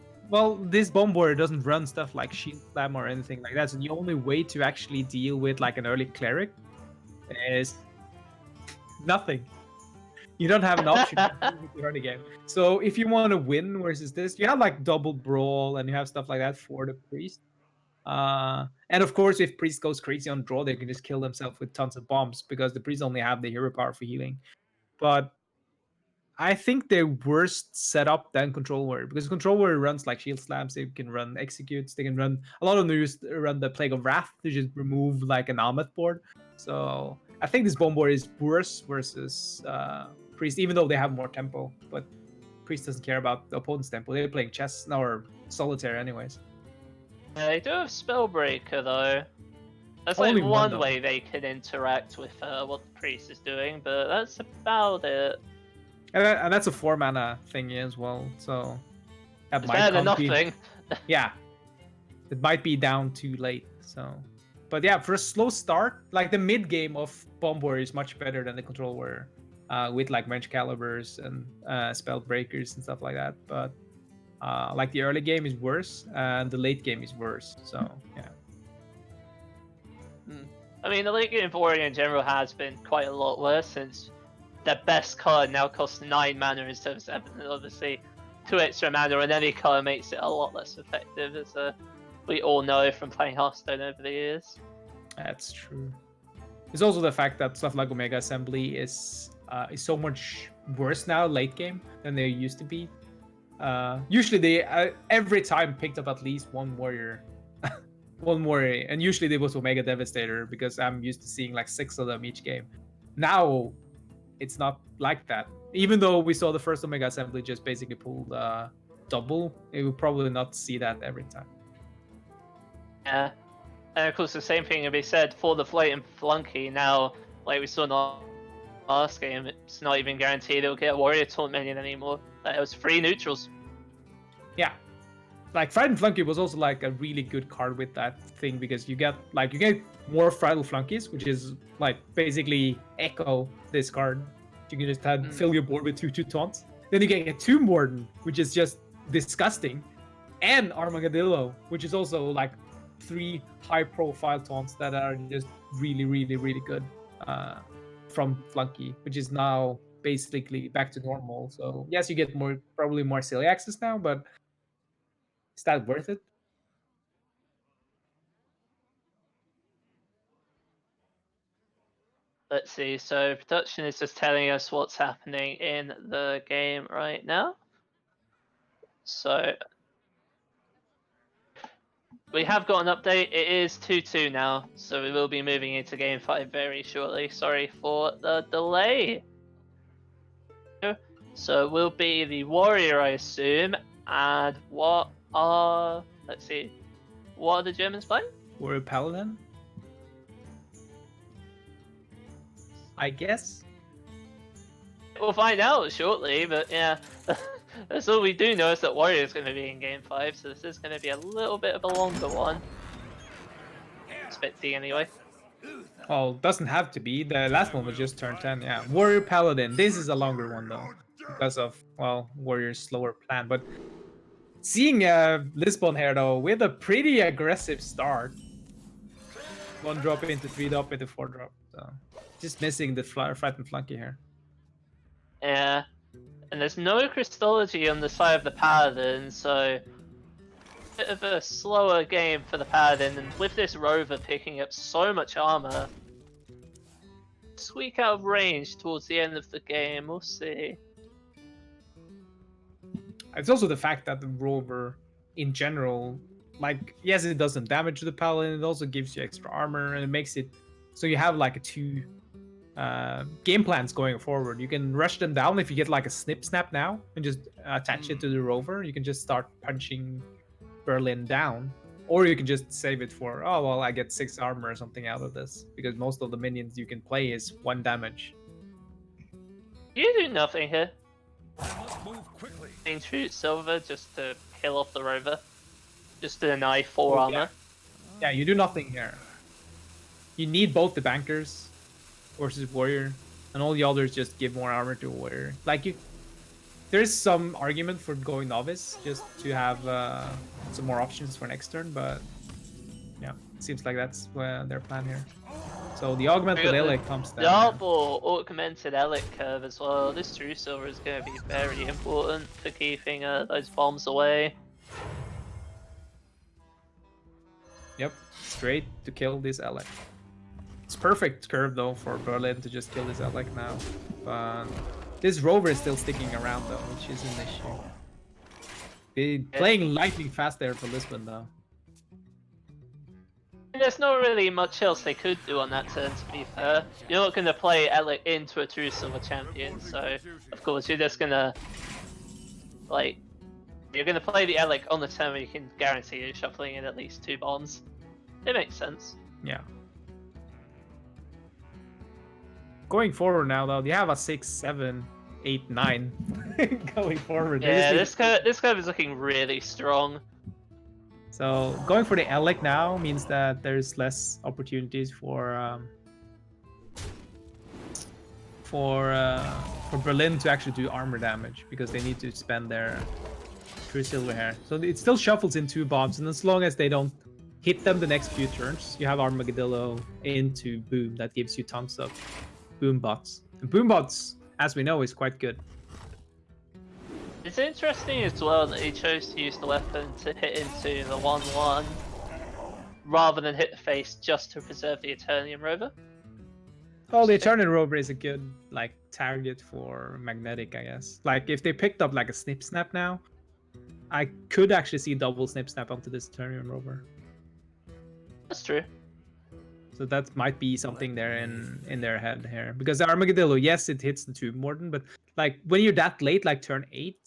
this Bomb Warrior doesn't run stuff like Shield Slam or anything like that. So the only way to actually deal with like an early cleric is nothing. You don't have an option to early game. So if you want to win versus this, you have like double brawl and you have stuff like that for the priest. And of course, if priest goes crazy on draw, they can just kill themselves with tons of bombs because the priests only have the hero power for healing. But I think they're worst set up than Control Warrior because Control Warrior runs like Shield Slams, they can run Executes, they can run a lot of them run the Plague of Wrath to just remove like an Amet board. So I think this Bomb Warrior is worse versus Priest, even though they have more tempo. But Priest doesn't care about the opponent's tempo. They're playing chess or solitaire anyways. Yeah, they do have Spellbreaker though. That's Only like one, one way they can interact with what the priest is doing, but that's about it. And that's a 4-mana thingy as well, so that It's might better than come be- nothing. Yeah, it might be down too late. So, but yeah, for a slow start, like the mid game of Bomb Warrior is much better than the Control Warrior, with like Wrench Calibers and Spell Breakers and stuff like that. But like the early game is worse, and the late game is worse. So yeah. I mean, the late game for Warrior in general has been quite a lot worse since the best card now costs 9 mana instead of 7, and obviously 2 extra mana on any card makes it a lot less effective, as we all know from playing Hearthstone over the years. That's true. There's also the fact that stuff like Omega Assembly is so much worse now late game than they used to be. Usually they every time picked up at least one warrior, one warrior, and usually they was Omega Devastator because I'm used to seeing like 6 of them each game. Now it's not like that. Even though we saw the first Omega Assembly just basically pulled double, it will probably not see that every time. Yeah. And of course, the same thing can be said for the Flating Flunky. Now, like we saw in the last game, it's not even guaranteed it'll get a Warrior Taunt minion anymore. It was 3 neutrals. Yeah. Like Frightened Flunky was also like a really good card with that thing because you get more Frightened Flunkies, which is like basically echo this card. You can just fill your board with 2 taunts. Then you get a Tomb Warden, which is just disgusting, and Armadillo, which is also like 3 high-profile taunts that are just really, really, really good from Flunky, which is now basically back to normal. So yes, you get probably more silly access now, but is that worth it? Let's see, so production is just telling us what's happening in the game right now. So we have got an update. It is 2-2 now, so we will be moving into game 5 very shortly. Sorry for the delay. So it will be the Warrior, I assume, and what are the Germans playing? Warrior Paladin? I guess. We'll find out shortly, but yeah. That's all we do know is that Warrior is going to be in Game 5, so this is going to be a little bit of a longer one. Expecting anyway. Well, doesn't have to be. The last one was just turn 10. Yeah, Warrior Paladin. This is a longer one though, because of, well, Warrior's slower plan. But seeing Lisbon here though, with a pretty aggressive start. 1 drop into 3 drop into 4 drop. So just missing the frightened flunky here. Yeah. And there's no Christology on the side of the Paladin, so bit of a slower game for the Paladin, and with this Rover picking up so much armor, squeak out of range towards the end of the game, we'll see. It's also the fact that the Rover, in general, like, yes, it does some damage to the Paladin, it also gives you extra armor, and it makes it so you have like 2 game plans going forward. You can rush them down if you get like a snip snap now and just attach it to the Rover. You can just start punching Berlin down, or you can just save it for, oh well, I get 6 armor or something out of this, because most of the minions you can play is 1 damage. You do nothing here. I must move quickly. Shoot Silver just to kill off the Rover, just to deny 4 armor. Yeah, you do nothing here. You need both the bankers versus Warrior, and all the others just give more armor to Warrior. Like, there's some argument for going Novice just to have some more options for next turn, but yeah, it seems like that's their plan here. So the augmented Elec comes down. Double augmented Elec curve as well. This True Silver is going to be very important for keeping those bombs away. Yep, straight to kill this Elec. It's perfect curve though for Berlin to just kill this Elec now. But this Rover is still sticking around though, which is an issue. Playing lightning fast there for Lisbon though. There's not really much else they could do on that turn, to be fair. You're not going to play Elec into a True Silver champion, so of course you're just going to, like, you're going to play the Elec on the turn where you can guarantee you're shuffling in at least 2 bombs. It makes sense. Yeah. Going forward now though, they have a 6, 7, 8, 9 going forward. Yeah, this curve is looking really strong. So going for the Elec now means that there's less opportunities for Berlin to actually do armor damage, because they need to spend their True Silver here. So it still shuffles in 2 bombs, and as long as they don't hit them the next few turns, you have Armadillo into Boom. That gives you tons of Boom bots. And Boom bots, as we know, is quite good. It's interesting as well that he chose to use the weapon to hit into the 1-1 rather than hit the face just to preserve the Eternium Rover. Oh, the Eternium Rover is a good like target for Magnetic, I guess. Like if they picked up like a Snip Snap now, I could actually see double Snip Snap onto this Eternium Rover. That's true. So that might be something there in their head here. Because the Armadillo, yes, it hits the Tomb Warden, but like when you're that late, like turn 8,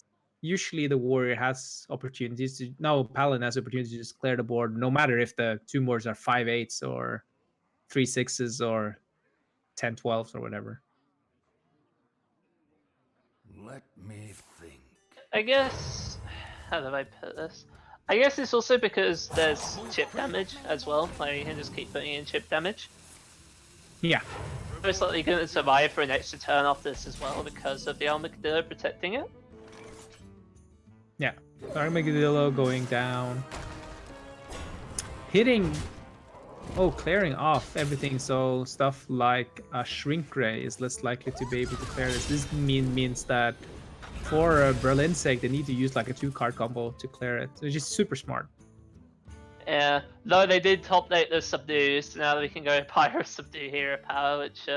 usually the Warrior has opportunities to... No, Paladin has opportunities to just clear the board, no matter if the Tomb Wardens are 5/8s or 3/6s or 10/12s or whatever. Let me think. I guess... How do I put this? I guess it's also because there's chip damage as well. Like you can just keep putting in chip damage. Yeah. Most likely going to survive for an extra turn off this as well because of the Armadillo protecting it. Yeah. Armadillo going down. Hitting... Oh, clearing off everything, so stuff like a Shrink Ray is less likely to be able to clear this. This means that for Berlin's sake, they need to use like a 2-card combo to clear it, which is super smart. Yeah, though they did top date the subdues, so now we can go Pyro Subdue Hero Power, which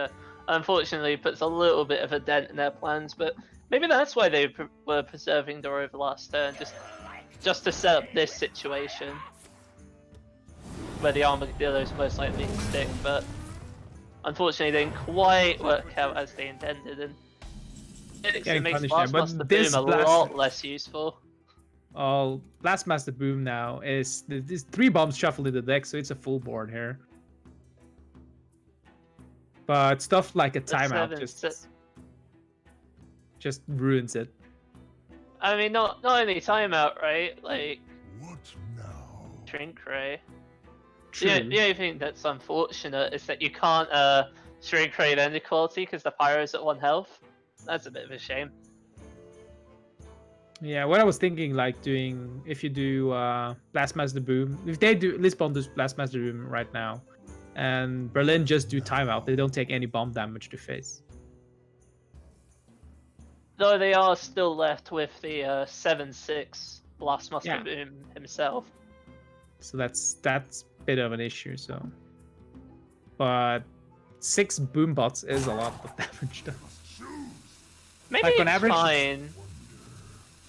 unfortunately puts a little bit of a dent in their plans, but maybe that's why they were preserving the Rover last turn, just to set up this situation where the Armadillo is most likely to stick, but unfortunately they didn't quite work out as they intended, and it makes Blast Master Boom a lot less useful. Blastmaster Boom now is there's 3 bombs shuffled in the deck, so it's a full board here. But stuff like a timeout just ruins it. I mean, not only timeout, right? Like What now? Shrink Ray. True. The only thing that's unfortunate is that you can't Shrink Ray end equality because the Pyro's at 1 health. That's a bit of a shame. Yeah, what I was thinking, like doing if you do Blastmaster Boom, if they do Lisbon does Blastmaster Boom right now, and Berlin just do timeout, they don't take any bomb damage to face. Though they are still left with the 7/6 Blastmaster Yeah. Boom himself. So that's a bit of an issue. So, but 6 boom bots is a lot of damage though. Maybe Like, it's on average, fine.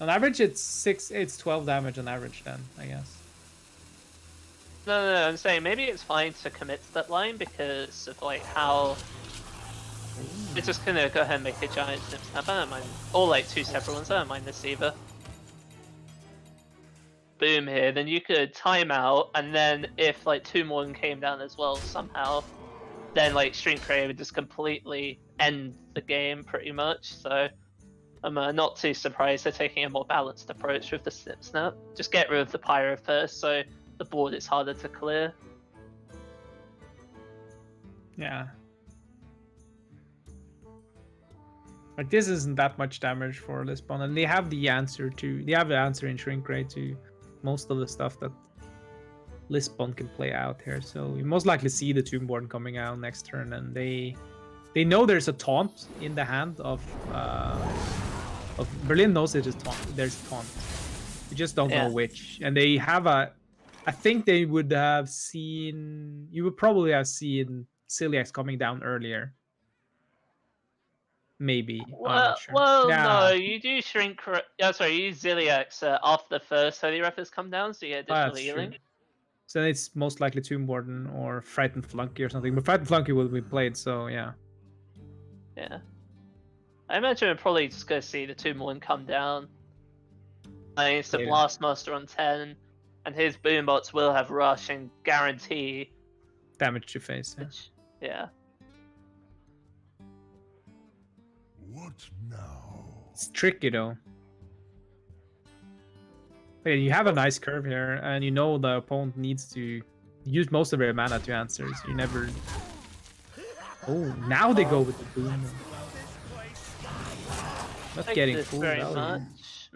On average, it's 12 damage on average. Then I guess. No, I'm saying maybe it's fine to commit to that line because of like how it's just gonna go ahead and make a giant snip snap. I don't mind, or like 2 separate ones. I don't mind this either. Boom here, then you could time out, and then if like 2 more came down as well somehow, then like Shrink Ray would just completely end the game pretty much. So I'm not too surprised they're taking a more balanced approach with the snip snap. Just get rid of the Pyro first, so the board is harder to clear. Yeah. Like, this isn't that much damage for Lisbon, and they have the answer in Shrink Ray to most of the stuff that Lisbon can play out here. So you most likely see the Tombborn coming out next turn, and they know there's a taunt in the hand of Berlin knows there's a taunt. You just don't know which, and they have a. I think they would have seen. You would probably have seen Celiax coming down earlier. Maybe. I'm not sure. Well, Yeah. no, you do Shrink Ray. Yeah, sorry, you use Ziliax after the first Holy Wrappers come down, so you get additional That's healing. true. So it's most likely Tombwarden or Frightened Flunky or something. But Frightened Flunky will be played, so yeah. Yeah. I imagine we're probably just going to see the Tombwarden come down. And it's the Yeah. Blastmaster on 10, and his Boombots will have Rush and guarantee Damage to face. Yeah. which, yeah. What now? It's tricky though. But you have a nice curve here, and you know the opponent needs to use most of their mana to answer. So you never. Oh, now they go with the boom. Not Like getting this full very value. much.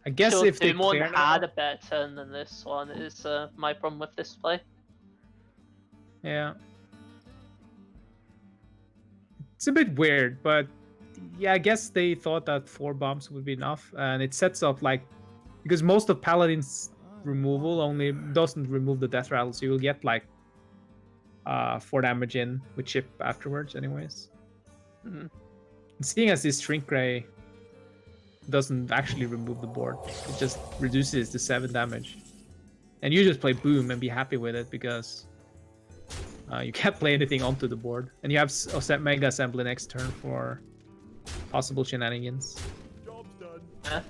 I guess Sure, if they Tombwarden clear had now, a better turn than this one is my problem with this play. yeah. It's a bit weird, but yeah, I guess they thought that 4 bombs would be enough, and it sets up like because most of Paladin's removal only doesn't remove the death rattle, so you'll get like 4 damage in with chip afterwards, anyways. Mhm. And seeing as this Shrink Ray doesn't actually remove the board, it just reduces to 7 damage, and you just play boom and be happy with it because. You can't play anything onto the board, and you have Mega Assembly next turn for possible shenanigans. Yeah.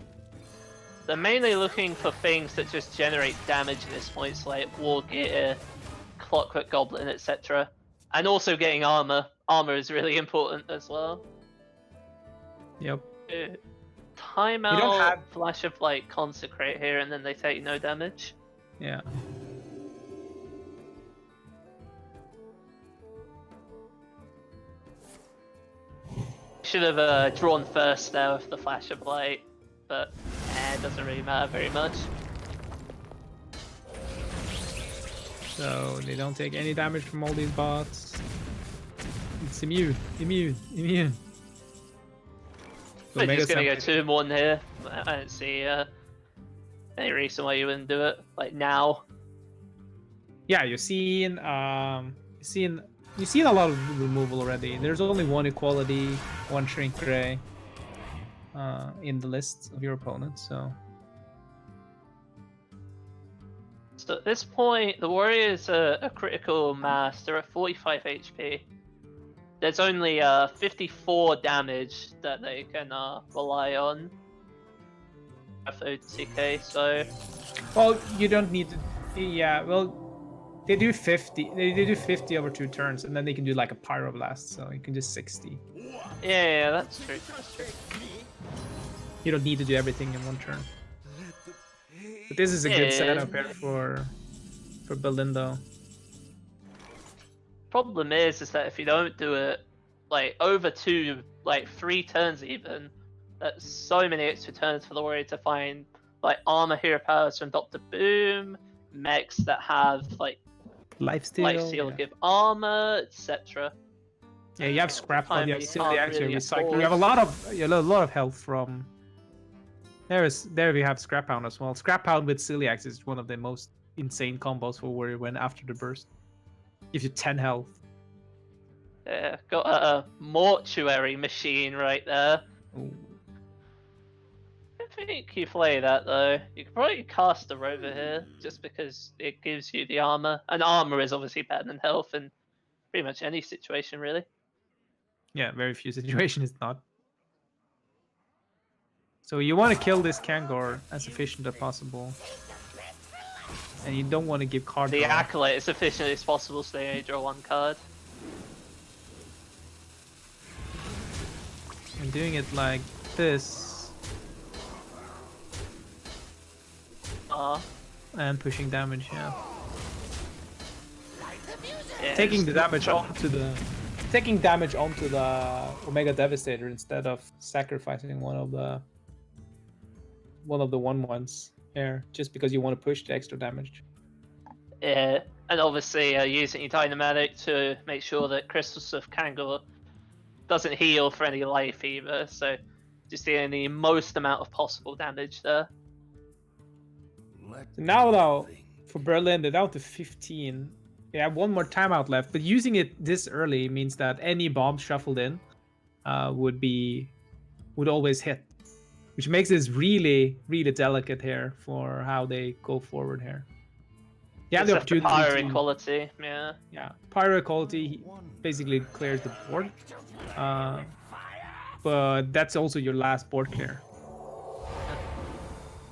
They're mainly looking for things that just generate damage at this point, so like War Gear, Clockwork Goblin, etc. And also getting armor. Armor is really important as well. Yep. Timeout, have- Flash of Light, Consecrate here, and then they take no damage. Yeah. Should have drawn first there with the Flash of Light, but it doesn't really matter very much. So they don't take any damage from all these bots. It's immune. So They're Mega just gonna go Assembly- 2-1 here. I don't see any reason why you wouldn't do it like now. Yeah, you've seen a lot of removal already. There's only 1 equality, 1 Shrink Ray in the list of your opponents, so. So at this point, the Warriors are a critical mass. They're at 45 HP. There's only 54 damage that they can rely on. FOTK, so Well, you don't need to. Yeah, well, they do 50. They do 50 over 2 turns, and then they can do like a pyroblast, so you can do 60. yeah, that's true. That's true. You don't need to do everything in 1 turn. But this is a good setup here for Belinda. Problem is that if you don't do it like over 2, like 3 turns even, that's so many extra turns for the warrior to find like armor hero powers from Doctor Boom, mechs that have like Lifesteal. Yeah. give armor, etc. Yeah, you have scrap pod, you have You ciliacs, can't you have really recycling. You have a lot of health from. There we have scrap pound as well. Scrap pound with ciliacs is one of the most insane combos for warrior when after the burst. Gives you 10 health. Yeah, got a mortuary machine right there. Ooh. I think you play that though. You could probably cast a rover here, just because it gives you the armor. And armor is obviously better than health in pretty much any situation, really. Yeah, very few situations it's not. So you want to kill this Kangor as efficient as possible. And you don't want to give card The draw. Acolyte as efficiently as possible, so they only draw 1 card. And doing it like this. And pushing damage, yeah. Taking the damage onto the Omega Devastator instead of sacrificing one of the 1/1s here, just because you want to push the extra damage. Yeah, and obviously using your Dynamatic to make sure that Crystals of Kangor doesn't heal for any life either, so just dealing the most amount of possible damage there. So now though, for Berlin, they're down to 15. They have 1 more timeout left, but using it this early means that any bombs shuffled in would always hit, which makes this really, really delicate here for how they go forward here. You have the opportunity Pyro to equality, yeah. Yeah, pyro equality basically clears the board, but that's also your last board clear.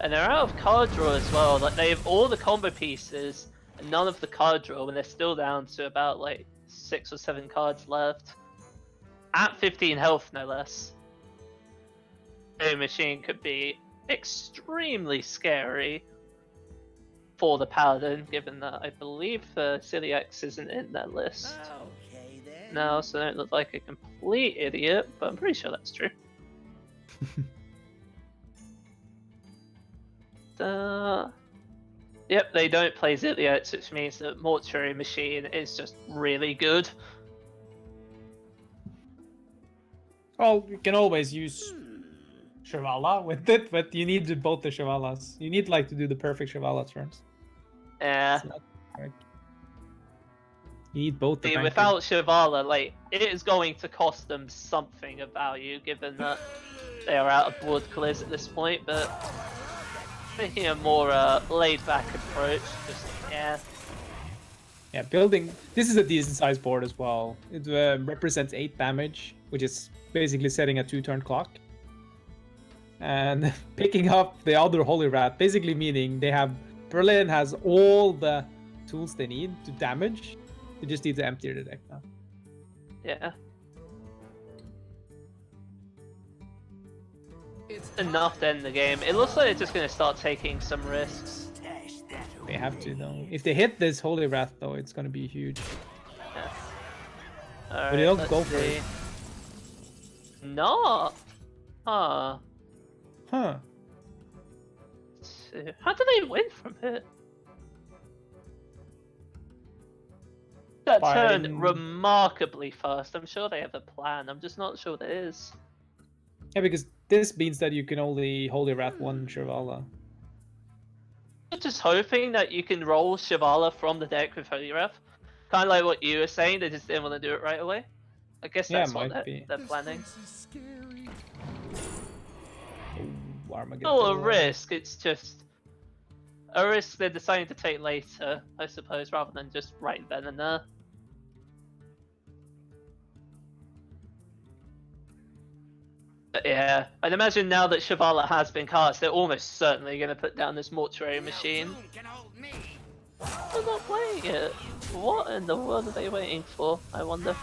And they're out of card draw as well. Like they have all the combo pieces and none of the card draw when they're still down to about like 6 or 7 cards left. At 15 health, no less. A machine could be extremely scary for the Paladin, given that I believe the Ciliax isn't in that list. Okay, then. No, so I don't look like a complete idiot, but I'm pretty sure that's true. Yep, they don't play Zilliax, which means that Mortuary Machine is just really good. Well, you can always use Shivala with it, but you need both the Shivalas. You need like to do the perfect Shivala turns. Yeah. You need both the bankers. Without Shivala, like, it is going to cost them something of value, given that they are out of board clears at this point, but taking a more laid-back approach, just, yeah. Yeah, building... This is a decent-sized board as well. It represents 8 damage, which is basically setting a 2-turn clock. And picking up the other Holy Rat, basically meaning they have... Berlin has all the tools they need to damage. They just need to empty the deck now. Yeah. It's enough to end the game. It looks like they're just going to start taking some risks. They have to, though. If they hit this Holy Wrath, though, it's going to be huge. Yeah. But they don't go for it. No. Huh. Huh. How do they win from here? That turned remarkably fast. I'm sure they have a plan. I'm just not sure there is. Yeah, because this means that you can only Holy Wrath 1 Shivala. I'm just hoping that you can roll Shivala from the deck with Holy Wrath. Kind of like what you were saying, they just didn't want to do it right away. I guess that's what they're planning. Oh, Armageddon. Still a risk, it's just a risk they're deciding to take later, I suppose, rather than just right then and there. But yeah, I'd imagine now that Shivala has been cast, they're almost certainly going to put down this mortuary machine. They're not playing it. What in the world are they waiting for? I wonder.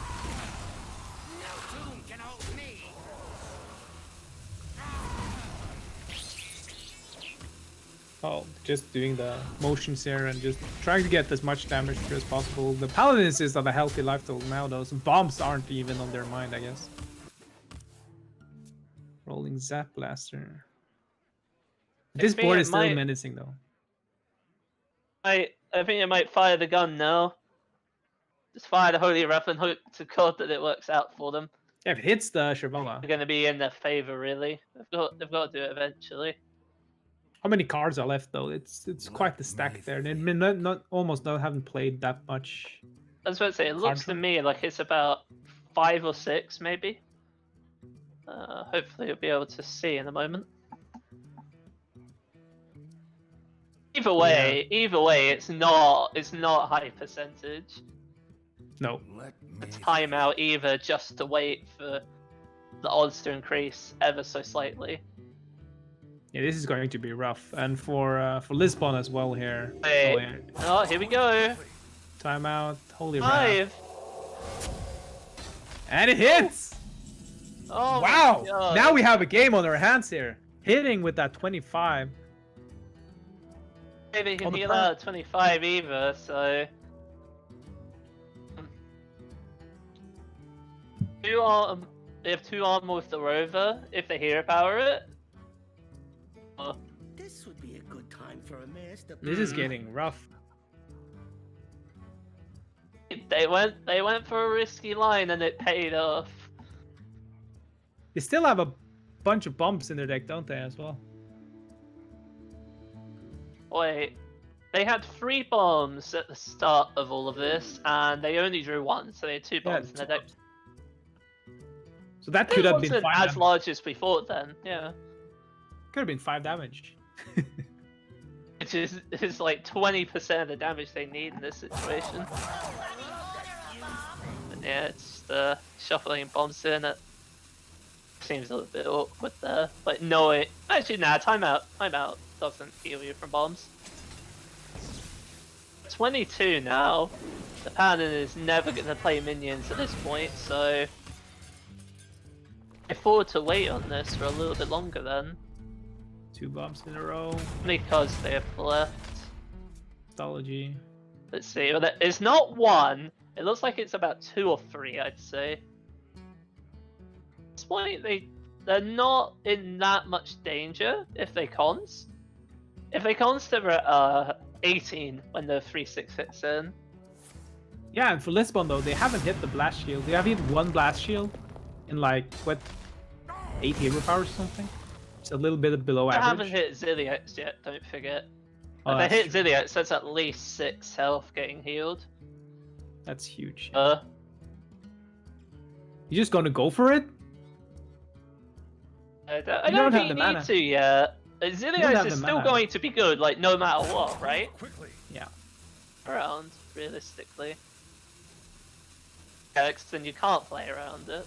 Oh, just doing the motions here and just trying to get as much damage as possible. The paladins is on a healthy life total now, though, so bombs aren't even on their mind, I guess. Rolling Zap Blaster. This board is still menacing, though. I think it might fire the gun now. Just fire the Holy Wrath and hope to God that it works out for them. Yeah, if it hits the Shivala. They're going to be in their favor, really. They've got to do it eventually. How many cards are left, though? It's quite the stack there. They haven't played that much. I was about to say, it looks to me like it's about 5 or 6, maybe. Hopefully you'll be able to see in a moment. Either way, it's not high percentage. No. It's timeout either, just to wait for the odds to increase ever so slightly. Yeah, this is going to be rough, and for Lisbon as well here. Wait. Oh, here we go. Timeout. Holy Wrath. And it hits. Oh wow! My God. Now we have a game on our hands here. Hitting with that 25. Maybe he can heal out 25 either, so. They have 2 armor with the rover if they hero power it. This would be a good time for a master. This is getting rough. They went for a risky line and it paid off. They still have a bunch of bumps in their deck, don't they, as well? Wait, they had 3 bombs at the start of all of this, and they only drew 1, so they had 2 bombs in their deck. So that could have been 5 as large as we thought then, yeah. Could have been 5 damage. Which is like 20% of the damage they need in this situation. And yeah, it's shuffling bombs in. It seems a little bit awkward there. Like, no, actually, nah, timeout. Timeout doesn't heal you from bombs. 22 now. The paladin is never going to play minions at this point, so I afford to wait on this for a little bit longer then. 2 bumps in a row. Because they have left. Mythology. Let's see. Well, it's not 1. It looks like it's about 2 or 3, I'd say. At this point, they're not in that much danger if they cons. If they cons, they're at 18 when the 3/6 hits in. Yeah, and for Lisbon though, they haven't hit the blast shield. They have hit 1 blast shield in like what 8 hero power or something. It's a little bit below average. I haven't hit Ziliox yet, don't forget. Oh, if I hit Ziliox, that's at least 6 health getting healed. That's huge. You just gonna go for it? I don't think you need to yet. Ziliox is still going to be good, like, no matter what, right? Yeah. Around, realistically. Yeah, then you can't play around it.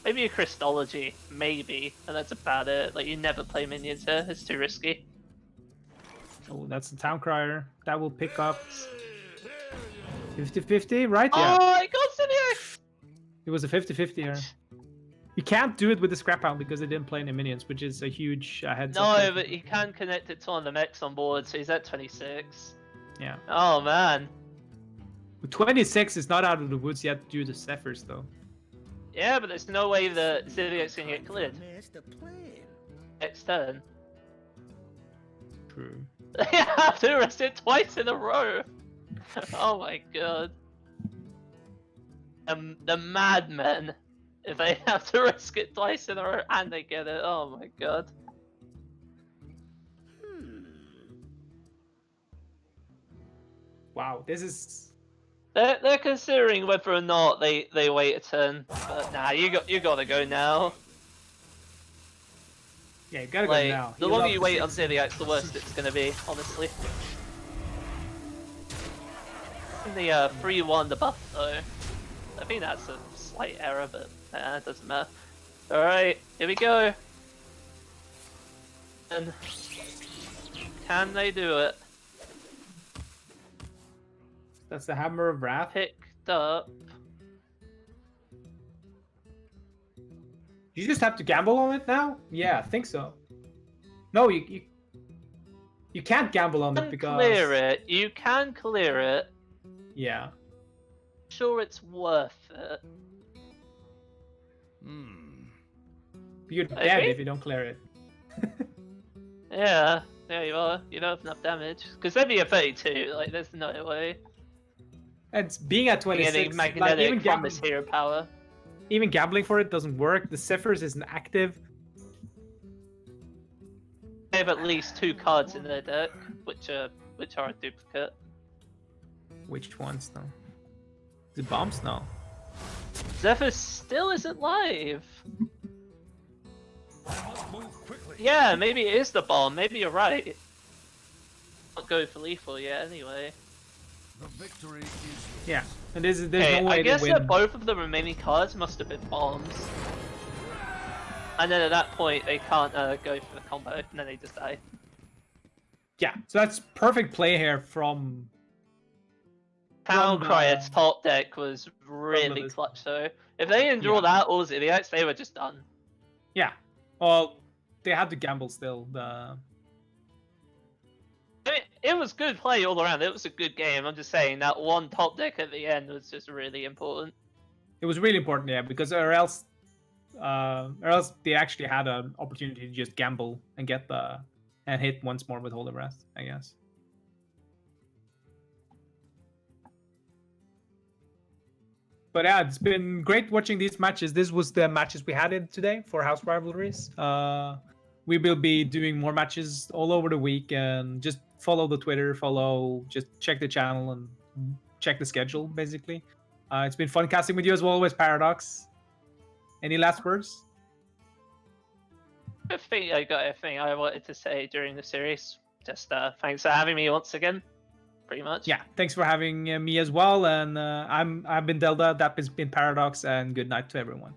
Maybe a Christology, maybe, and that's about it. Like, you never play minions here, it's too risky. Oh, that's the Town Crier. That will pick up 50-50, right? Yeah. Oh, I got Ziliox! It was a 50-50 here. You can't do it with the Scrap Hound because they didn't play any minions, which is a huge heads up. No, but he can connect it to one of the mechs on board, so he's at 26. Yeah. Oh, man. 26 is not out of the woods yet due to Zephyrs, though. Yeah, but there's no way that Ziliox can get cleared. Next turn. True. They have to rest it twice in a row. Oh my god. The madmen. If they have to risk it twice in a row and they get it. Oh my god. Wow, this is... They're considering whether or not they wait a turn. But nah, you gotta go now. Yeah, you gotta like, go now. The longer you wait on Ziliox, the worse it's gonna be, honestly. The 3-1 the buff though. I think that's a slight error, but it doesn't matter. Alright, here we go. And can they do it? That's the Hammer of Wrath. Picked up. You just have to gamble on it now? Yeah, I think so. No, you can't gamble on it because... Clear it. You can clear it. Yeah. Sure, it's worth it. You're dead if you don't clear it. Yeah, there you are. You don't have enough damage. Because they'd be a 32, like, there's no way. And being at 26, Getting like, magnetic from this hero power. Even gambling for it doesn't work. The Zephyrs isn't active. They have at least 2 cards in their deck, which are a duplicate. Which ones though? The bombs? No. Zephyr still isn't live. Yeah, maybe it is the bomb. Maybe you're right. Not go for lethal yet, anyway. The victory is Yeah, and there's Okay, no way I guess to win. that both of the remaining cards must have been bombs. And then at that point, they can't go for the combo, and then they just die. Yeah, so that's perfect play here from... Town the- Crier's top deck was really the- clutch, though. If they didn't draw that or Zodiacs, they were just done. Yeah. Well, they had to gamble still. I mean, it was good play all around. It was a good game. I'm just saying that one top deck at the end was just really important. It was really important, yeah, because or else they actually had an opportunity to just gamble and get and hit once more with Holy Wrath, I guess. But yeah, it's been great watching these matches. This was the matches we had in today for House Rivalries. We will be doing more matches all over the week, and just follow the Twitter, just check the channel and check the schedule, basically. It's been fun casting with you as always, Paradox. Any last words? I think I got everything I wanted to say during the series. Just thanks for having me once again. Pretty much. Yeah, thanks for having me as well. And I've been Delta, that has been Paradox, and good night to everyone.